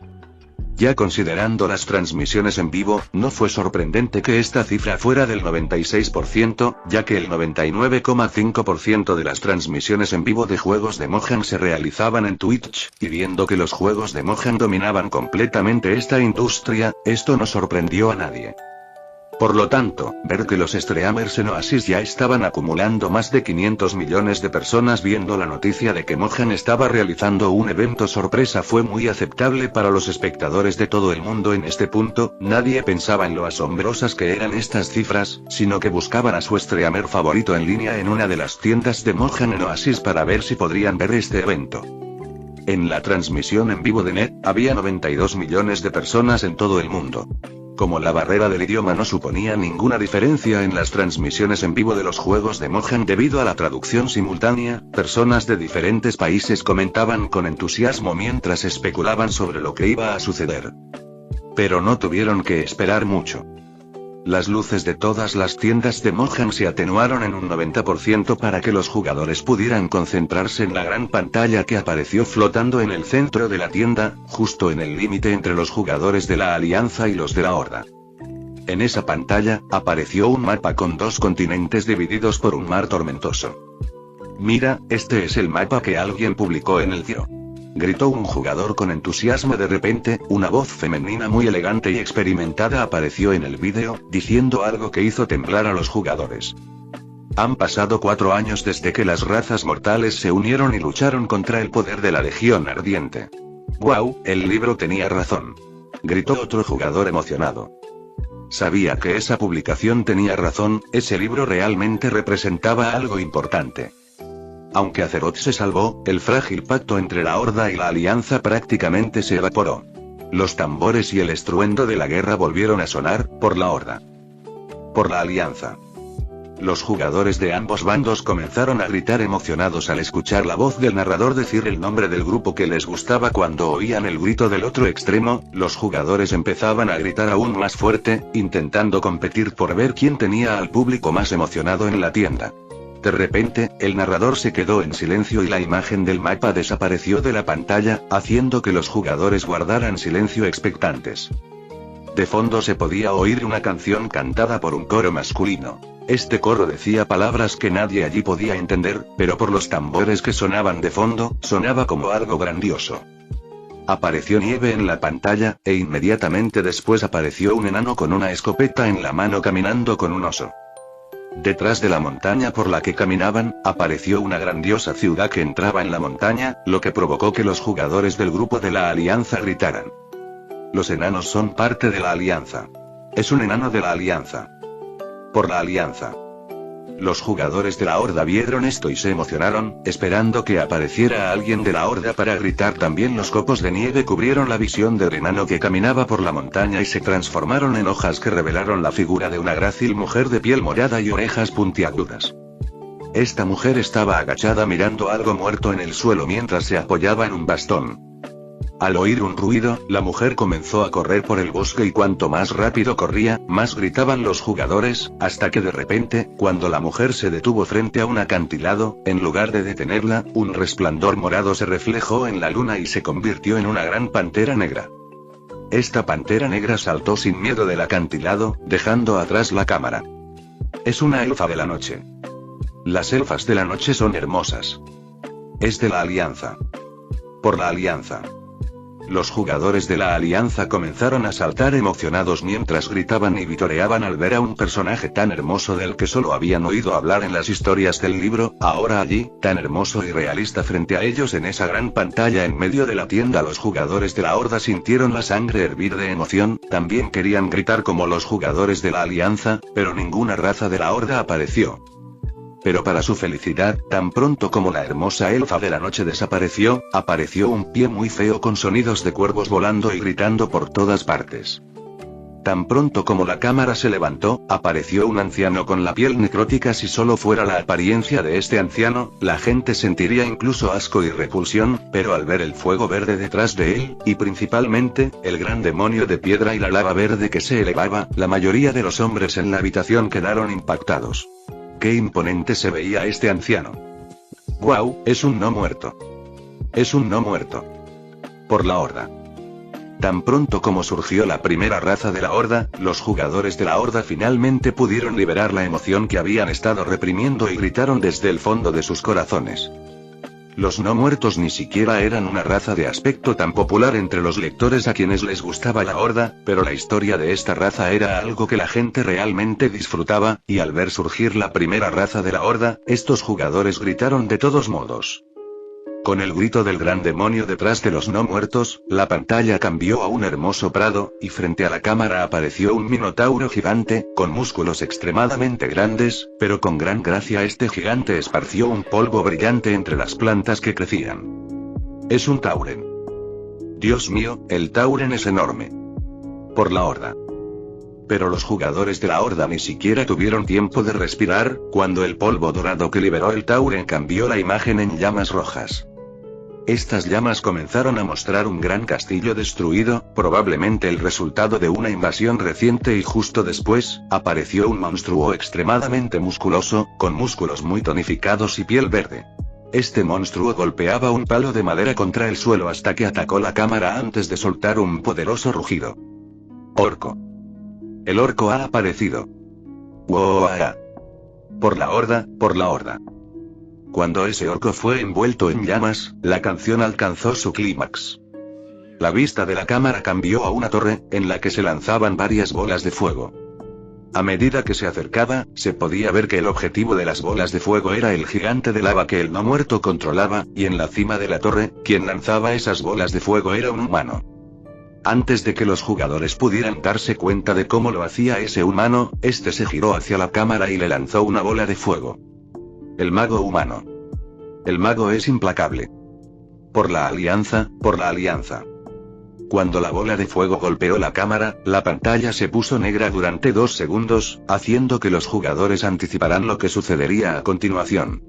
Ya considerando las transmisiones en vivo, no fue sorprendente que esta cifra fuera del 96%, ya que el 99,5% de las transmisiones en vivo de juegos de Mohan se realizaban en Twitch, y viendo que los juegos de Mohan dominaban completamente esta industria, esto no sorprendió a nadie. Por lo tanto, ver que los streamers en Oasis ya estaban acumulando más de 500 millones de personas viendo la noticia de que Mohan estaba realizando un evento sorpresa fue muy aceptable para los espectadores de todo el mundo. En este punto, nadie pensaba en lo asombrosas que eran estas cifras, sino que buscaban a su streamer favorito en línea en una de las tiendas de Mohan en Oasis para ver si podrían ver este evento. En la transmisión en vivo de Ned, había 92 millones de personas en todo el mundo. Como la barrera del idioma no suponía ninguna diferencia en las transmisiones en vivo de los juegos de Mohan debido a la traducción simultánea, personas de diferentes países comentaban con entusiasmo mientras especulaban sobre lo que iba a suceder. Pero no tuvieron que esperar mucho. Las luces de todas las tiendas de Mohan se atenuaron en un 90% para que los jugadores pudieran concentrarse en la gran pantalla que apareció flotando en el centro de la tienda, justo en el límite entre los jugadores de la Alianza y los de la Horda. En esa pantalla, apareció un mapa con 2 continentes divididos por un mar tormentoso. Mira, este es el mapa que alguien publicó en el cielo. Gritó un jugador con entusiasmo. De repente, una voz femenina muy elegante y experimentada apareció en el vídeo, diciendo algo que hizo temblar a los jugadores. Han pasado 4 años desde que las razas mortales se unieron y lucharon contra el poder de la Legión Ardiente. ¡Wow! El libro tenía razón. Gritó otro jugador emocionado. Sabía que esa publicación tenía razón, ese libro realmente representaba algo importante. Aunque Azeroth se salvó, el frágil pacto entre la Horda y la Alianza prácticamente se evaporó. Los tambores y el estruendo de la guerra volvieron a sonar, por la Horda. Por la Alianza. Los jugadores de ambos bandos comenzaron a gritar emocionados al escuchar la voz del narrador decir el nombre del grupo que les gustaba. Cuando oían el grito del otro extremo, los jugadores empezaban a gritar aún más fuerte, intentando competir por ver quién tenía al público más emocionado en la tienda. De repente, el narrador se quedó en silencio y la imagen del mapa desapareció de la pantalla, haciendo que los jugadores guardaran silencio expectantes. De fondo se podía oír una canción cantada por un coro masculino. Este coro decía palabras que nadie allí podía entender, pero por los tambores que sonaban de fondo, sonaba como algo grandioso. Apareció nieve en la pantalla, e inmediatamente después apareció un enano con una escopeta en la mano caminando con un oso. Detrás de la montaña por la que caminaban, apareció una grandiosa ciudad que entraba en la montaña, lo que provocó que los jugadores del grupo de la Alianza gritaran. Los enanos son parte de la Alianza. Es un enano de la Alianza. Por la Alianza. Los jugadores de la Horda vieron esto y se emocionaron, esperando que apareciera alguien de la Horda para gritar también. Los copos de nieve cubrieron la visión del enano que caminaba por la montaña y se transformaron en hojas que revelaron la figura de una grácil mujer de piel morada y orejas puntiagudas. Esta mujer estaba agachada mirando algo muerto en el suelo mientras se apoyaba en un bastón. Al oír un ruido, la mujer comenzó a correr por el bosque y cuanto más rápido corría, más gritaban los jugadores, hasta que de repente, cuando la mujer se detuvo frente a un acantilado, en lugar de detenerla, un resplandor morado se reflejó en la luna y se convirtió en una gran pantera negra. Esta pantera negra saltó sin miedo del acantilado, dejando atrás la cámara. Es una elfa de la noche. Las elfas de la noche son hermosas. Es de la Alianza. Por la Alianza. Los jugadores de la Alianza comenzaron a saltar emocionados mientras gritaban y vitoreaban al ver a un personaje tan hermoso del que solo habían oído hablar en las historias del libro, ahora allí, tan hermoso y realista frente a ellos en esa gran pantalla en medio de la tienda. Los jugadores de la Horda sintieron la sangre hervir de emoción, también querían gritar como los jugadores de la Alianza, pero ninguna raza de la Horda apareció. Pero para su felicidad, tan pronto como la hermosa elfa de la noche desapareció, apareció un pie muy feo con sonidos de cuervos volando y gritando por todas partes. Tan pronto como la cámara se levantó, apareció un anciano con la piel necrótica. Si solo fuera la apariencia de este anciano, la gente sentiría incluso asco y repulsión, pero al ver el fuego verde detrás de él, y principalmente, el gran demonio de piedra y la lava verde que se elevaba, la mayoría de los hombres en la habitación quedaron impactados. ¡Qué imponente se veía este anciano! ¡Guau! Es un no muerto. Es un no muerto. Por la Horda. Tan pronto como surgió la primera raza de la Horda, los jugadores de la Horda finalmente pudieron liberar la emoción que habían estado reprimiendo y gritaron desde el fondo de sus corazones. Los no muertos ni siquiera eran una raza de aspecto tan popular entre los lectores a quienes les gustaba la Horda, pero la historia de esta raza era algo que la gente realmente disfrutaba, y al ver surgir la primera raza de la Horda, estos jugadores gritaron de todos modos. Con el grito del gran demonio detrás de los no muertos, la pantalla cambió a un hermoso prado, y frente a la cámara apareció un minotauro gigante, con músculos extremadamente grandes, pero con gran gracia. Este gigante esparció un polvo brillante entre las plantas que crecían. Es un tauren. Dios mío, el tauren es enorme. Por la Horda. Pero los jugadores de la Horda ni siquiera tuvieron tiempo de respirar, cuando el polvo dorado que liberó el tauren cambió la imagen en llamas rojas. Estas llamas comenzaron a mostrar un gran castillo destruido, probablemente el resultado de una invasión reciente, y justo después, apareció un monstruo extremadamente musculoso, con músculos muy tonificados y piel verde. Este monstruo golpeaba un palo de madera contra el suelo hasta que atacó la cámara antes de soltar un poderoso rugido. Orco. El orco ha aparecido. ¡Wow! Por la Horda, por la Horda. Cuando ese orco fue envuelto en llamas, la canción alcanzó su clímax. La vista de la cámara cambió a una torre, en la que se lanzaban varias bolas de fuego. A medida que se acercaba, se podía ver que el objetivo de las bolas de fuego era el gigante de lava que el no muerto controlaba, y en la cima de la torre, quien lanzaba esas bolas de fuego era un humano. Antes de que los jugadores pudieran darse cuenta de cómo lo hacía ese humano, este se giró hacia la cámara y le lanzó una bola de fuego. El mago humano. El mago es implacable. Por la alianza, por la alianza. Cuando la bola de fuego golpeó la cámara, la pantalla se puso negra durante 2 segundos, haciendo que los jugadores anticiparan lo que sucedería a continuación.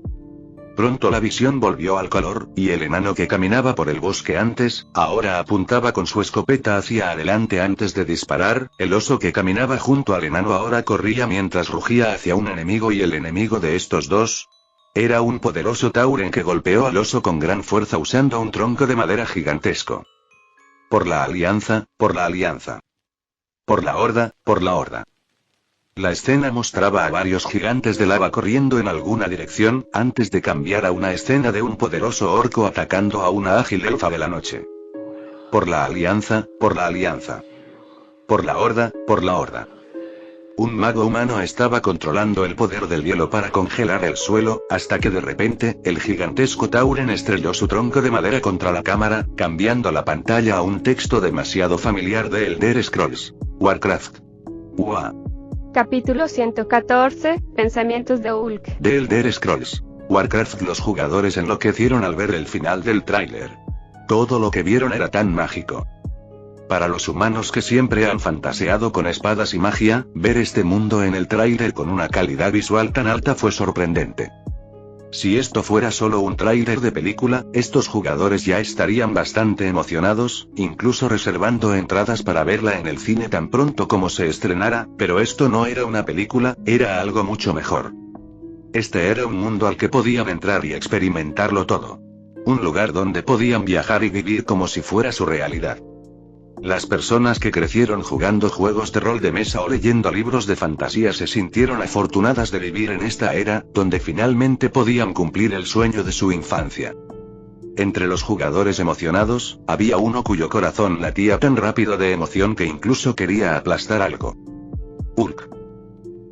Pronto la visión volvió al color, y el enano que caminaba por el bosque antes, ahora apuntaba con su escopeta hacia adelante antes de disparar. El oso que caminaba junto al enano ahora corría mientras rugía hacia un enemigo, y el enemigo de estos dos era un poderoso tauren que golpeó al oso con gran fuerza usando un tronco de madera gigantesco. Por la alianza, por la alianza. Por la horda, por la horda. La escena mostraba a varios gigantes de lava corriendo en alguna dirección, antes de cambiar a una escena de un poderoso orco atacando a una ágil elfa de la noche. Por la alianza, por la alianza. Por la horda, por la horda. Un mago humano estaba controlando el poder del hielo para congelar el suelo, hasta que de repente, el gigantesco tauren estrelló su tronco de madera contra la cámara, cambiando la pantalla a un texto demasiado familiar de Elder Scrolls. Warcraft. UA. Capítulo 114, Pensamientos de Ulk. De Elder Scrolls. Warcraft. Los jugadores enloquecieron al ver el final del tráiler. Todo lo que vieron era tan mágico. Para los humanos que siempre han fantaseado con espadas y magia, ver este mundo en el tráiler con una calidad visual tan alta fue sorprendente. Si esto fuera solo un tráiler de película, estos jugadores ya estarían bastante emocionados, incluso reservando entradas para verla en el cine tan pronto como se estrenara, pero esto no era una película, era algo mucho mejor. Este era un mundo al que podían entrar y experimentarlo todo. Un lugar donde podían viajar y vivir como si fuera su realidad. Las personas que crecieron jugando juegos de rol de mesa o leyendo libros de fantasía se sintieron afortunadas de vivir en esta era, donde finalmente podían cumplir el sueño de su infancia. Entre los jugadores emocionados, había uno cuyo corazón latía tan rápido de emoción que incluso quería aplastar algo. Ulk.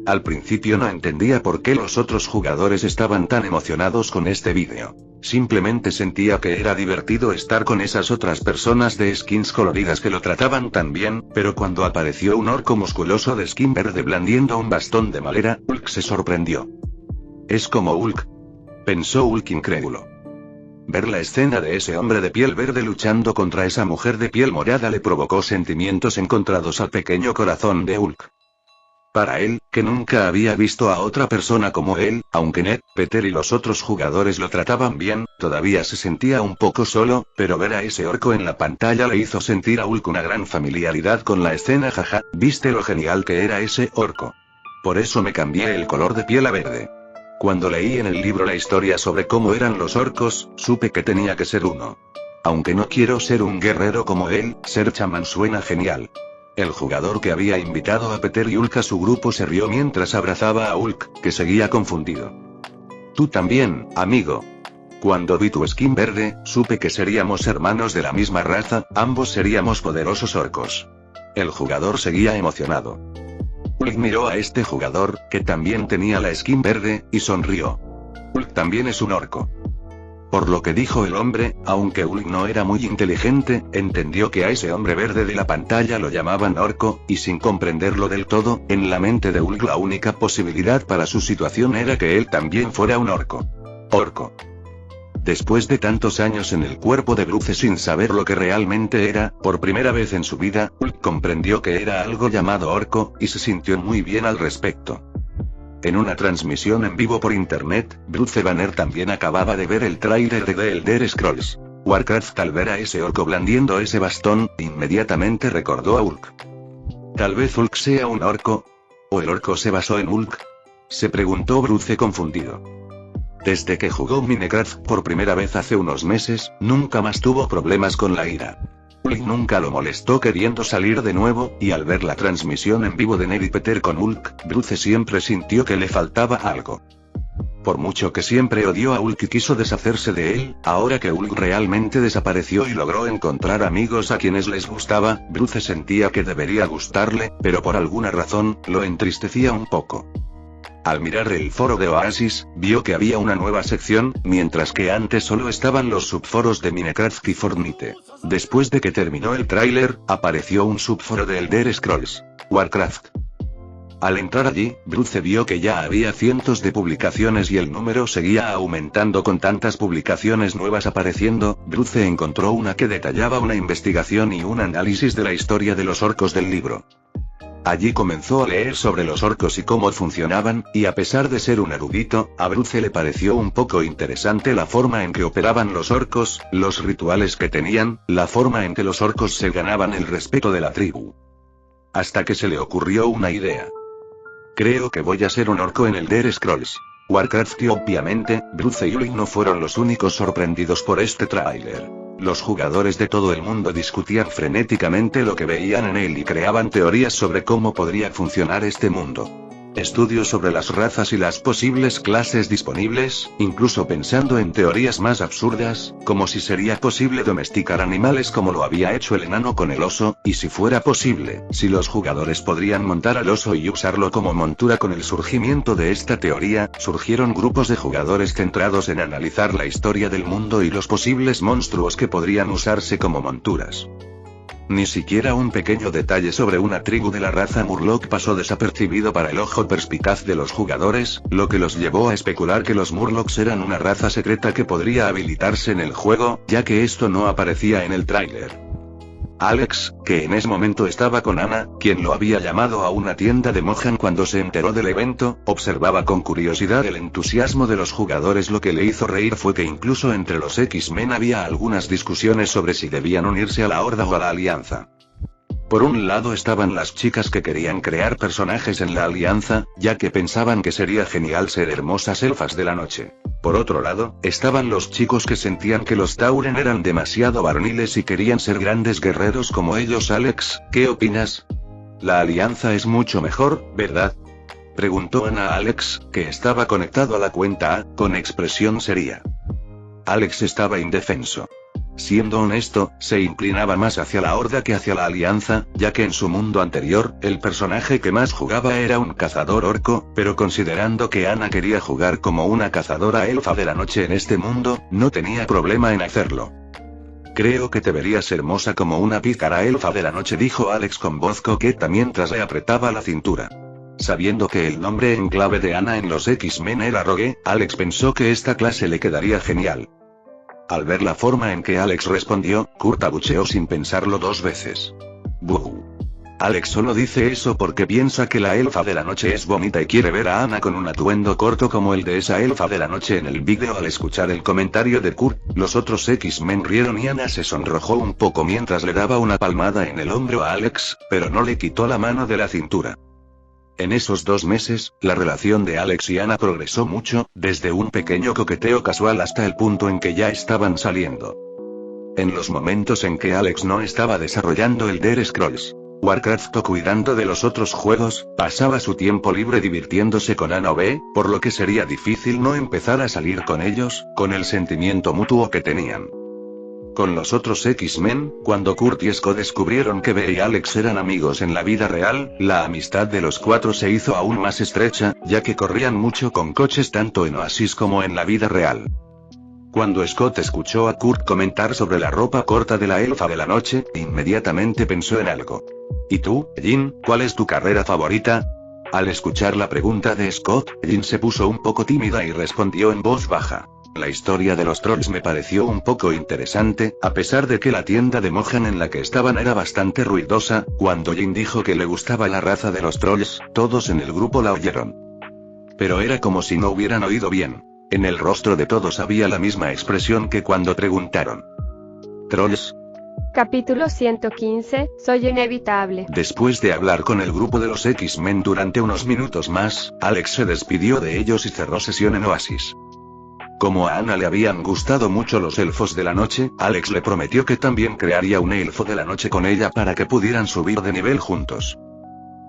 Al principio no entendía por qué los otros jugadores estaban tan emocionados con este vídeo. Simplemente sentía que era divertido estar con esas otras personas de skins coloridas que lo trataban tan bien, pero cuando apareció un orco musculoso de skin verde blandiendo un bastón de madera, Ulk se sorprendió. Es como Ulk, pensó Ulk incrédulo. Ver la escena de ese hombre de piel verde luchando contra esa mujer de piel morada le provocó sentimientos encontrados al pequeño corazón de Ulk. Para él, que nunca había visto a otra persona como él, aunque Ned, Peter y los otros jugadores lo trataban bien, todavía se sentía un poco solo, pero ver a ese orco en la pantalla le hizo sentir a Ulk una gran familiaridad con la escena. Jaja, ¿viste lo genial que era ese orco? Por eso me cambié el color de piel a verde. Cuando leí en el libro la historia sobre cómo eran los orcos, supe que tenía que ser uno. Aunque no quiero ser un guerrero como él, ser chamán suena genial. El jugador que había invitado a Peter y Ulk a su grupo se rió mientras abrazaba a Ulk, que seguía confundido. Tú también, amigo. Cuando vi tu skin verde, supe que seríamos hermanos de la misma raza, ambos seríamos poderosos orcos. El jugador seguía emocionado. Ulk miró a este jugador, que también tenía la skin verde, y sonrió. Ulk también es un orco. Por lo que dijo el hombre, aunque Ulk no era muy inteligente, entendió que a ese hombre verde de la pantalla lo llamaban orco, y sin comprenderlo del todo, en la mente de Ulk la única posibilidad para su situación era que él también fuera un orco. Orco. Después de tantos años en el cuerpo de Bruce sin saber lo que realmente era, por primera vez en su vida, Ulk comprendió que era algo llamado orco, y se sintió muy bien al respecto. En una transmisión en vivo por internet, Bruce Banner también acababa de ver el tráiler de The Elder Scrolls Warcraft. Al ver a ese orco blandiendo ese bastón, inmediatamente recordó a Ulk. Tal vez Ulk sea un orco. ¿O el orco se basó en Ulk? Se preguntó Bruce confundido. Desde que jugó Minecraft por primera vez hace unos meses, nunca más tuvo problemas con la ira. Ulk nunca lo molestó queriendo salir de nuevo, y al ver la transmisión en vivo de Ned y Peter con Ulk, Bruce siempre sintió que le faltaba algo. por mucho que siempre odió a Hulk y quiso deshacerse de él, ahora que Hulk realmente desapareció y logró encontrar amigos a quienes les gustaba, Bruce sentía que debería gustarle, pero por alguna razón, lo entristecía un poco. Al mirar el foro de Oasis, vio que había una nueva sección, mientras que antes solo estaban los subforos de Minecraft y Fortnite. Después de que terminó el tráiler, apareció un subforo de Elder Scrolls Warcraft. Al entrar allí, Bruce vio que ya había cientos de publicaciones y el número seguía aumentando con tantas publicaciones nuevas apareciendo. Bruce encontró una que detallaba una investigación y un análisis de la historia de los orcos del libro. Allí comenzó a leer sobre los orcos y cómo funcionaban, y a pesar de ser un erudito, a Bruce le pareció un poco interesante la forma en que operaban los orcos, los rituales que tenían, la forma en que los orcos se ganaban el respeto de la tribu. Hasta que se le ocurrió una idea. Creo que voy a ser un orco en Elder Scrolls Warcraft y obviamente, Bruce y Ulrich no fueron los únicos sorprendidos por este tráiler. Los jugadores de todo el mundo discutían frenéticamente lo que veían en él y creaban teorías sobre cómo podría funcionar este mundo. Estudios sobre las razas y las posibles clases disponibles, incluso pensando en teorías más absurdas, como si sería posible domesticar animales como lo había hecho el enano con el oso, y si fuera posible, si los jugadores podrían montar al oso y usarlo como montura. Con el surgimiento de esta teoría, surgieron grupos de jugadores centrados en analizar la historia del mundo y los posibles monstruos que podrían usarse como monturas. Ni siquiera un pequeño detalle sobre una tribu de la raza Murloc pasó desapercibido para el ojo perspicaz de los jugadores, lo que los llevó a especular que los Murlocs eran una raza secreta que podría habilitarse en el juego, ya que esto no aparecía en el tráiler. Alex, que en ese momento estaba con Anna, quien lo había llamado a una tienda de Mohan cuando se enteró del evento, observaba con curiosidad el entusiasmo de los jugadores. Lo que le hizo reír fue que incluso entre los X-Men había algunas discusiones sobre si debían unirse a la Horda o a la Alianza. Por un lado estaban las chicas que querían crear personajes en la Alianza, ya que pensaban que sería genial ser hermosas elfas de la noche. Por otro lado, estaban los chicos que sentían que los Tauren eran demasiado varoniles y querían ser grandes guerreros como ellos. Alex, ¿qué opinas? La Alianza es mucho mejor, ¿verdad? Preguntó Ana a Alex, que estaba conectado a la cuenta A, con expresión seria. Alex estaba indefenso. Siendo honesto, se inclinaba más hacia la Horda que hacia la Alianza, ya que en su mundo anterior, el personaje que más jugaba era un cazador orco, pero considerando que Ana quería jugar como una cazadora elfa de la noche en este mundo, no tenía problema en hacerlo. Creo que te verías hermosa como una pícara elfa de la noche, dijo Alex con voz coqueta mientras le apretaba la cintura. Sabiendo que el nombre en clave de Ana en los X-Men era Rogue, Alex pensó que esta clase le quedaría genial. Al ver la forma en que Alex respondió, Kurt abucheó sin pensarlo dos veces. ¡Buh! Alex solo dice eso porque piensa que la elfa de la noche es bonita y quiere ver a Ana con un atuendo corto como el de esa elfa de la noche en el vídeo. Al escuchar el comentario de Kurt, los otros X-Men rieron y Ana se sonrojó un poco mientras le daba una palmada en el hombro a Alex, pero no le quitó la mano de la cintura. En esos 2 meses, la relación de Alex y Ana progresó mucho, desde un pequeño coqueteo casual hasta el punto en que ya estaban saliendo. En los momentos en que Alex no estaba desarrollando Elder Scrolls Warcraft o cuidando de los otros juegos, pasaba su tiempo libre divirtiéndose con Ana o B, por lo que sería difícil no empezar a salir con ellos, con el sentimiento mutuo que tenían. Con los otros X-Men, cuando Kurt y Scott descubrieron que B y Alex eran amigos en la vida real, la amistad de los 4 se hizo aún más estrecha, ya que corrían mucho con coches tanto en Oasis como en la vida real. Cuando Scott escuchó a Kurt comentar sobre la ropa corta de la elfa de la noche, inmediatamente pensó en algo. ¿Y tú, Jean, cuál es tu carrera favorita? Al escuchar la pregunta de Scott, Jean se puso un poco tímida y respondió en voz baja. La historia de los trolls me pareció un poco interesante, a pesar de que la tienda de Mohan en la que estaban era bastante ruidosa. Cuando Jin dijo que le gustaba la raza de los trolls, todos en el grupo la oyeron. Pero era como si no hubieran oído bien. En el rostro de todos había la misma expresión que cuando preguntaron. ¿Trolls? Capítulo 115, soy inevitable. Después de hablar con el grupo de los X-Men durante unos minutos más, Alex se despidió de ellos y cerró sesión en Oasis. Como a Ana le habían gustado mucho los elfos de la noche, Alex le prometió que también crearía un elfo de la noche con ella para que pudieran subir de nivel juntos.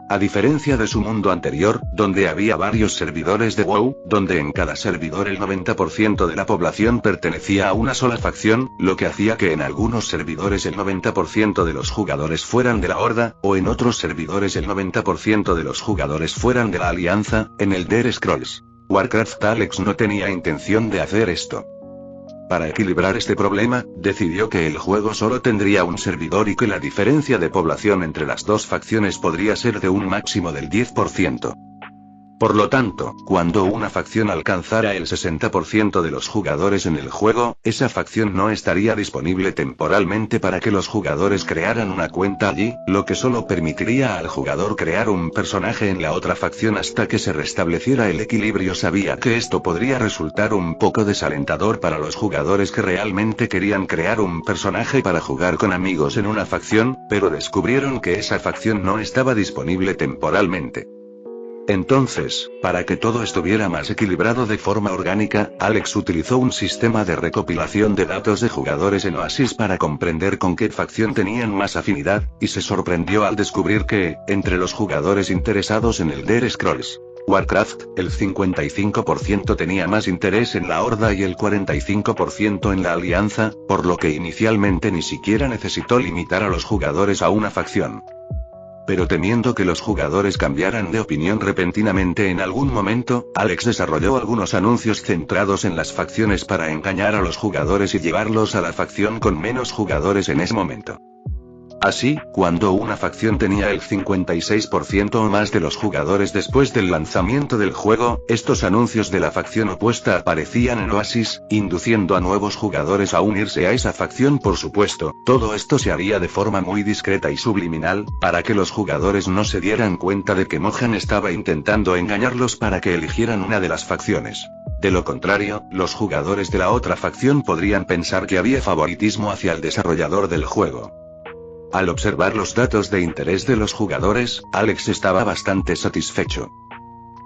A diferencia de su mundo anterior, donde había varios servidores de WoW, donde en cada servidor el 90% de la población pertenecía a una sola facción, lo que hacía que en algunos servidores el 90% de los jugadores fueran de la Horda, o en otros servidores el 90% de los jugadores fueran de la Alianza, en el Elder Scrolls Warcraft Alex no tenía intención de hacer esto. Para equilibrar este problema, decidió que el juego solo tendría un servidor y que la diferencia de población entre las dos facciones podría ser de un máximo del 10%. Por lo tanto, cuando una facción alcanzara el 60% de los jugadores en el juego, esa facción no estaría disponible temporalmente para que los jugadores crearan una cuenta allí, lo que solo permitiría al jugador crear un personaje en la otra facción hasta que se restableciera el equilibrio. Sabía que esto podría resultar un poco desalentador para los jugadores que realmente querían crear un personaje para jugar con amigos en una facción, pero descubrieron que esa facción no estaba disponible temporalmente. Entonces, para que todo estuviera más equilibrado de forma orgánica, Alex utilizó un sistema de recopilación de datos de jugadores en Oasis para comprender con qué facción tenían más afinidad, y se sorprendió al descubrir que, entre los jugadores interesados en el Elder Scrolls Warcraft, el 55% tenía más interés en la Horda y el 45% en la Alianza, por lo que inicialmente ni siquiera necesitó limitar a los jugadores a una facción. Pero temiendo que los jugadores cambiaran de opinión repentinamente en algún momento, Alex desarrolló algunos anuncios centrados en las facciones para engañar a los jugadores y llevarlos a la facción con menos jugadores en ese momento. Así, cuando una facción tenía el 56% o más de los jugadores después del lanzamiento del juego, estos anuncios de la facción opuesta aparecían en Oasis, induciendo a nuevos jugadores a unirse a esa facción. Por supuesto, todo esto se haría de forma muy discreta y subliminal, para que los jugadores no se dieran cuenta de que Mohan estaba intentando engañarlos para que eligieran una de las facciones. De lo contrario, los jugadores de la otra facción podrían pensar que había favoritismo hacia el desarrollador del juego. Al observar los datos de interés de los jugadores, Alex estaba bastante satisfecho.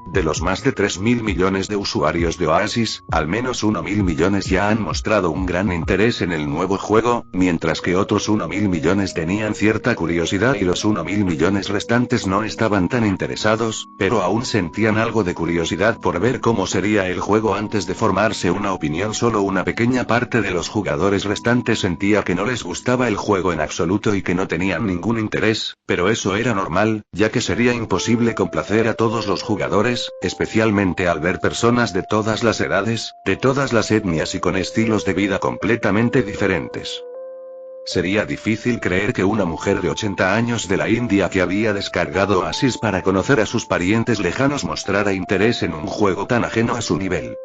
De los más de 3.000 millones de usuarios de Oasis, al menos 1.000 millones ya han mostrado un gran interés en el nuevo juego, mientras que otros 1.000 millones tenían cierta curiosidad y los 1.000 millones restantes no estaban tan interesados, pero aún sentían algo de curiosidad por ver cómo sería el juego antes de formarse una opinión. Solo una pequeña parte de los jugadores restantes sentía que no les gustaba el juego en absoluto y que no tenían ningún interés, pero eso era normal, ya que sería imposible complacer a todos los jugadores, especialmente al ver personas de todas las edades, de todas las etnias y con estilos de vida completamente diferentes. Sería difícil creer que una mujer de 80 años de la India que había descargado Oasis para conocer a sus parientes lejanos mostrara interés en un juego tan ajeno a su nivel.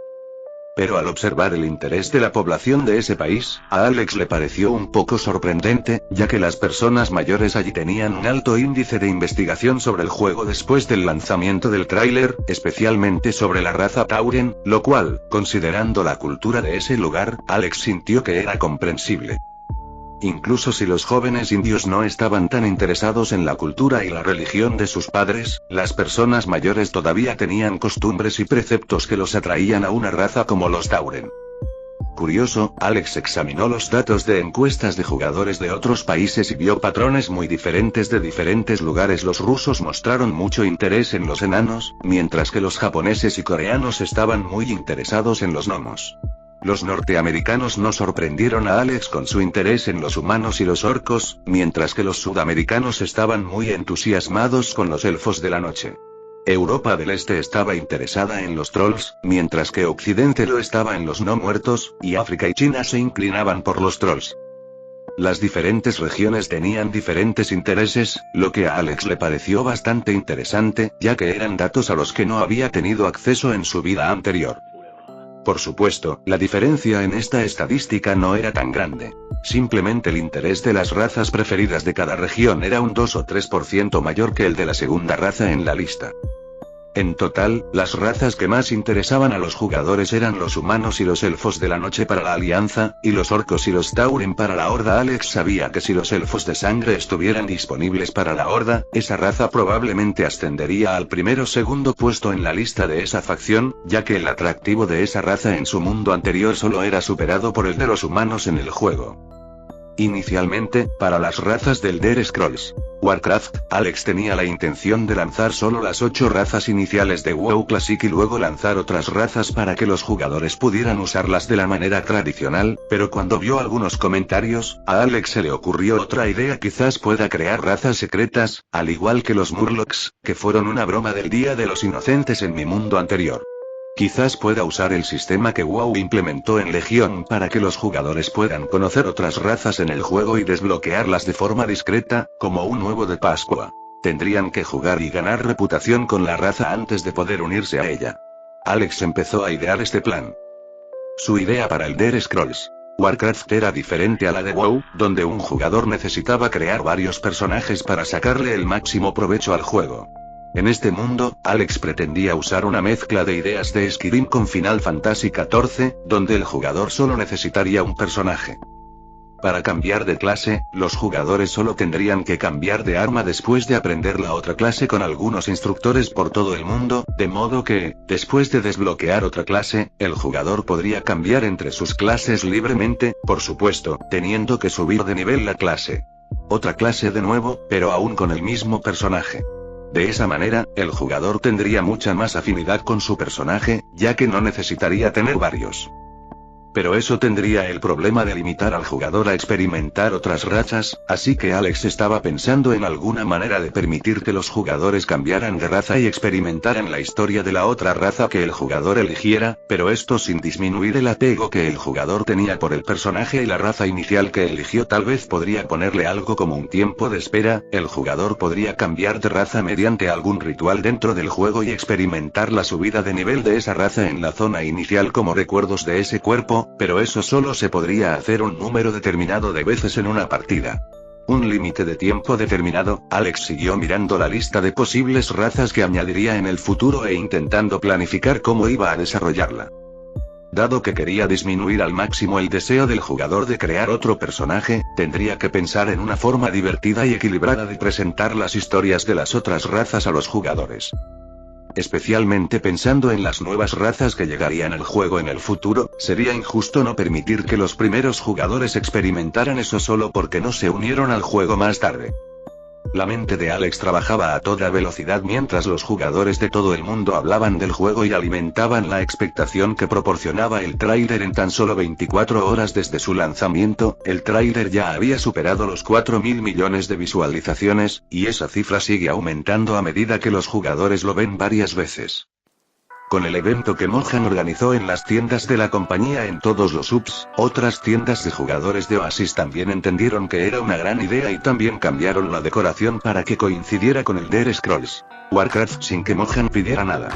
Pero al observar el interés de la población de ese país, a Alex le pareció un poco sorprendente, ya que las personas mayores allí tenían un alto índice de investigación sobre el juego después del lanzamiento del tráiler, especialmente sobre la raza Tauren, lo cual, considerando la cultura de ese lugar, Alex sintió que era comprensible. Incluso si los jóvenes indios no estaban tan interesados en la cultura y la religión de sus padres, las personas mayores todavía tenían costumbres y preceptos que los atraían a una raza como los Tauren. Curioso, Alex examinó los datos de encuestas de jugadores de otros países y vio patrones muy diferentes de diferentes lugares. Los rusos mostraron mucho interés en los enanos, mientras que los japoneses y coreanos estaban muy interesados en los gnomos. Los norteamericanos no sorprendieron a Alex con su interés en los humanos y los orcos, mientras que los sudamericanos estaban muy entusiasmados con los elfos de la noche. Europa del Este estaba interesada en los trolls, mientras que Occidente lo estaba en los no muertos, y África y China se inclinaban por los trolls. Las diferentes regiones tenían diferentes intereses, lo que a Alex le pareció bastante interesante, ya que eran datos a los que no había tenido acceso en su vida anterior. Por supuesto, la diferencia en esta estadística no era tan grande. Simplemente el interés de las razas preferidas de cada región era un 2 o 3% mayor que el de la segunda raza en la lista. En total, las razas que más interesaban a los jugadores eran los humanos y los elfos de la noche para la Alianza, y los orcos y los Tauren para la Horda. Alex sabía que si los elfos de sangre estuvieran disponibles para la Horda, esa raza probablemente ascendería al primero o segundo puesto en la lista de esa facción, ya que el atractivo de esa raza en su mundo anterior solo era superado por el de los humanos en el juego. Inicialmente, para las razas del Elder Scrolls Warcraft, Alex tenía la intención de lanzar solo las 8 razas iniciales de WoW Classic y luego lanzar otras razas para que los jugadores pudieran usarlas de la manera tradicional, pero cuando vio algunos comentarios, a Alex se le ocurrió otra idea: quizás pueda crear razas secretas, al igual que los Murlocs, que fueron una broma del Día de los Inocentes en mi mundo anterior. Quizás pueda usar el sistema que WoW implementó en Legión para que los jugadores puedan conocer otras razas en el juego y desbloquearlas de forma discreta, como un huevo de Pascua. Tendrían que jugar y ganar reputación con la raza antes de poder unirse a ella. Alex empezó a idear este plan. Su idea para el Elder Scrolls Warcraft era diferente a la de WoW, donde un jugador necesitaba crear varios personajes para sacarle el máximo provecho al juego. En este mundo, Alex pretendía usar una mezcla de ideas de Skyrim con Final Fantasy XIV, donde el jugador solo necesitaría un personaje. Para cambiar de clase, los jugadores solo tendrían que cambiar de arma después de aprender la otra clase con algunos instructores por todo el mundo, de modo que, después de desbloquear otra clase, el jugador podría cambiar entre sus clases libremente, por supuesto, teniendo que subir de nivel la clase. Otra clase de nuevo, pero aún con el mismo personaje. De esa manera, el jugador tendría mucha más afinidad con su personaje, ya que no necesitaría tener varios. Pero eso tendría el problema de limitar al jugador a experimentar otras razas, así que Alex estaba pensando en alguna manera de permitir que los jugadores cambiaran de raza y experimentaran la historia de la otra raza que el jugador eligiera, pero esto sin disminuir el apego que el jugador tenía por el personaje y la raza inicial que eligió. Tal vez podría ponerle algo como un tiempo de espera: el jugador podría cambiar de raza mediante algún ritual dentro del juego y experimentar la subida de nivel de esa raza en la zona inicial como recuerdos de ese cuerpo, pero eso solo se podría hacer un número determinado de veces en una partida. Un límite de tiempo determinado. Alex siguió mirando la lista de posibles razas que añadiría en el futuro e intentando planificar cómo iba a desarrollarla. Dado que quería disminuir al máximo el deseo del jugador de crear otro personaje, tendría que pensar en una forma divertida y equilibrada de presentar las historias de las otras razas a los jugadores. Especialmente pensando en las nuevas razas que llegarían al juego en el futuro, sería injusto no permitir que los primeros jugadores experimentaran eso solo porque no se unieron al juego más tarde. La mente de Alex trabajaba a toda velocidad mientras los jugadores de todo el mundo hablaban del juego y alimentaban la expectación que proporcionaba el tráiler. En tan solo 24 horas desde su lanzamiento, el tráiler ya había superado los 4.000 millones de visualizaciones, y esa cifra sigue aumentando a medida que los jugadores lo ven varias veces. Con el evento que Mohan organizó en las tiendas de la compañía en todos los subs, otras tiendas de jugadores de Oasis también entendieron que era una gran idea y también cambiaron la decoración para que coincidiera con el Elder Scrolls Warcraft sin que Mohan pidiera nada.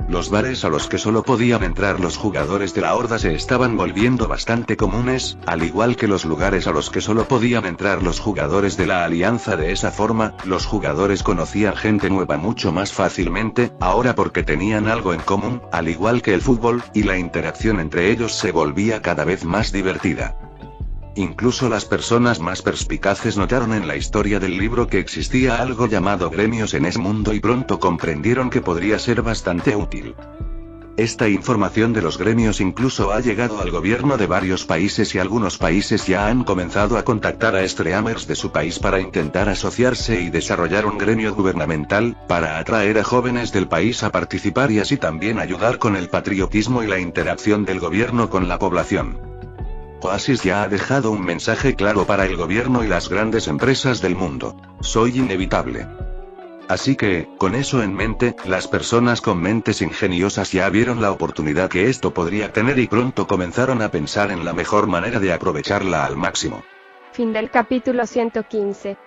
Los bares a los que solo podían entrar los jugadores de la Horda se estaban volviendo bastante comunes, al igual que los lugares a los que solo podían entrar los jugadores de la Alianza. De esa forma, los jugadores conocían gente nueva mucho más fácilmente, ahora porque tenían algo en común, al igual que el fútbol, y la interacción entre ellos se volvía cada vez más divertida. Incluso las personas más perspicaces notaron en la historia del libro que existía algo llamado gremios en ese mundo y pronto comprendieron que podría ser bastante útil. Esta información de los gremios incluso ha llegado al gobierno de varios países y algunos países ya han comenzado a contactar a streamers de su país para intentar asociarse y desarrollar un gremio gubernamental, para atraer a jóvenes del país a participar y así también ayudar con el patriotismo y la interacción del gobierno con la población. Oasis ya ha dejado un mensaje claro para el gobierno y las grandes empresas del mundo: soy inevitable. Así que, con eso en mente, las personas con mentes ingeniosas ya vieron la oportunidad que esto podría tener y pronto comenzaron a pensar en la mejor manera de aprovecharla al máximo. Fin del capítulo 115.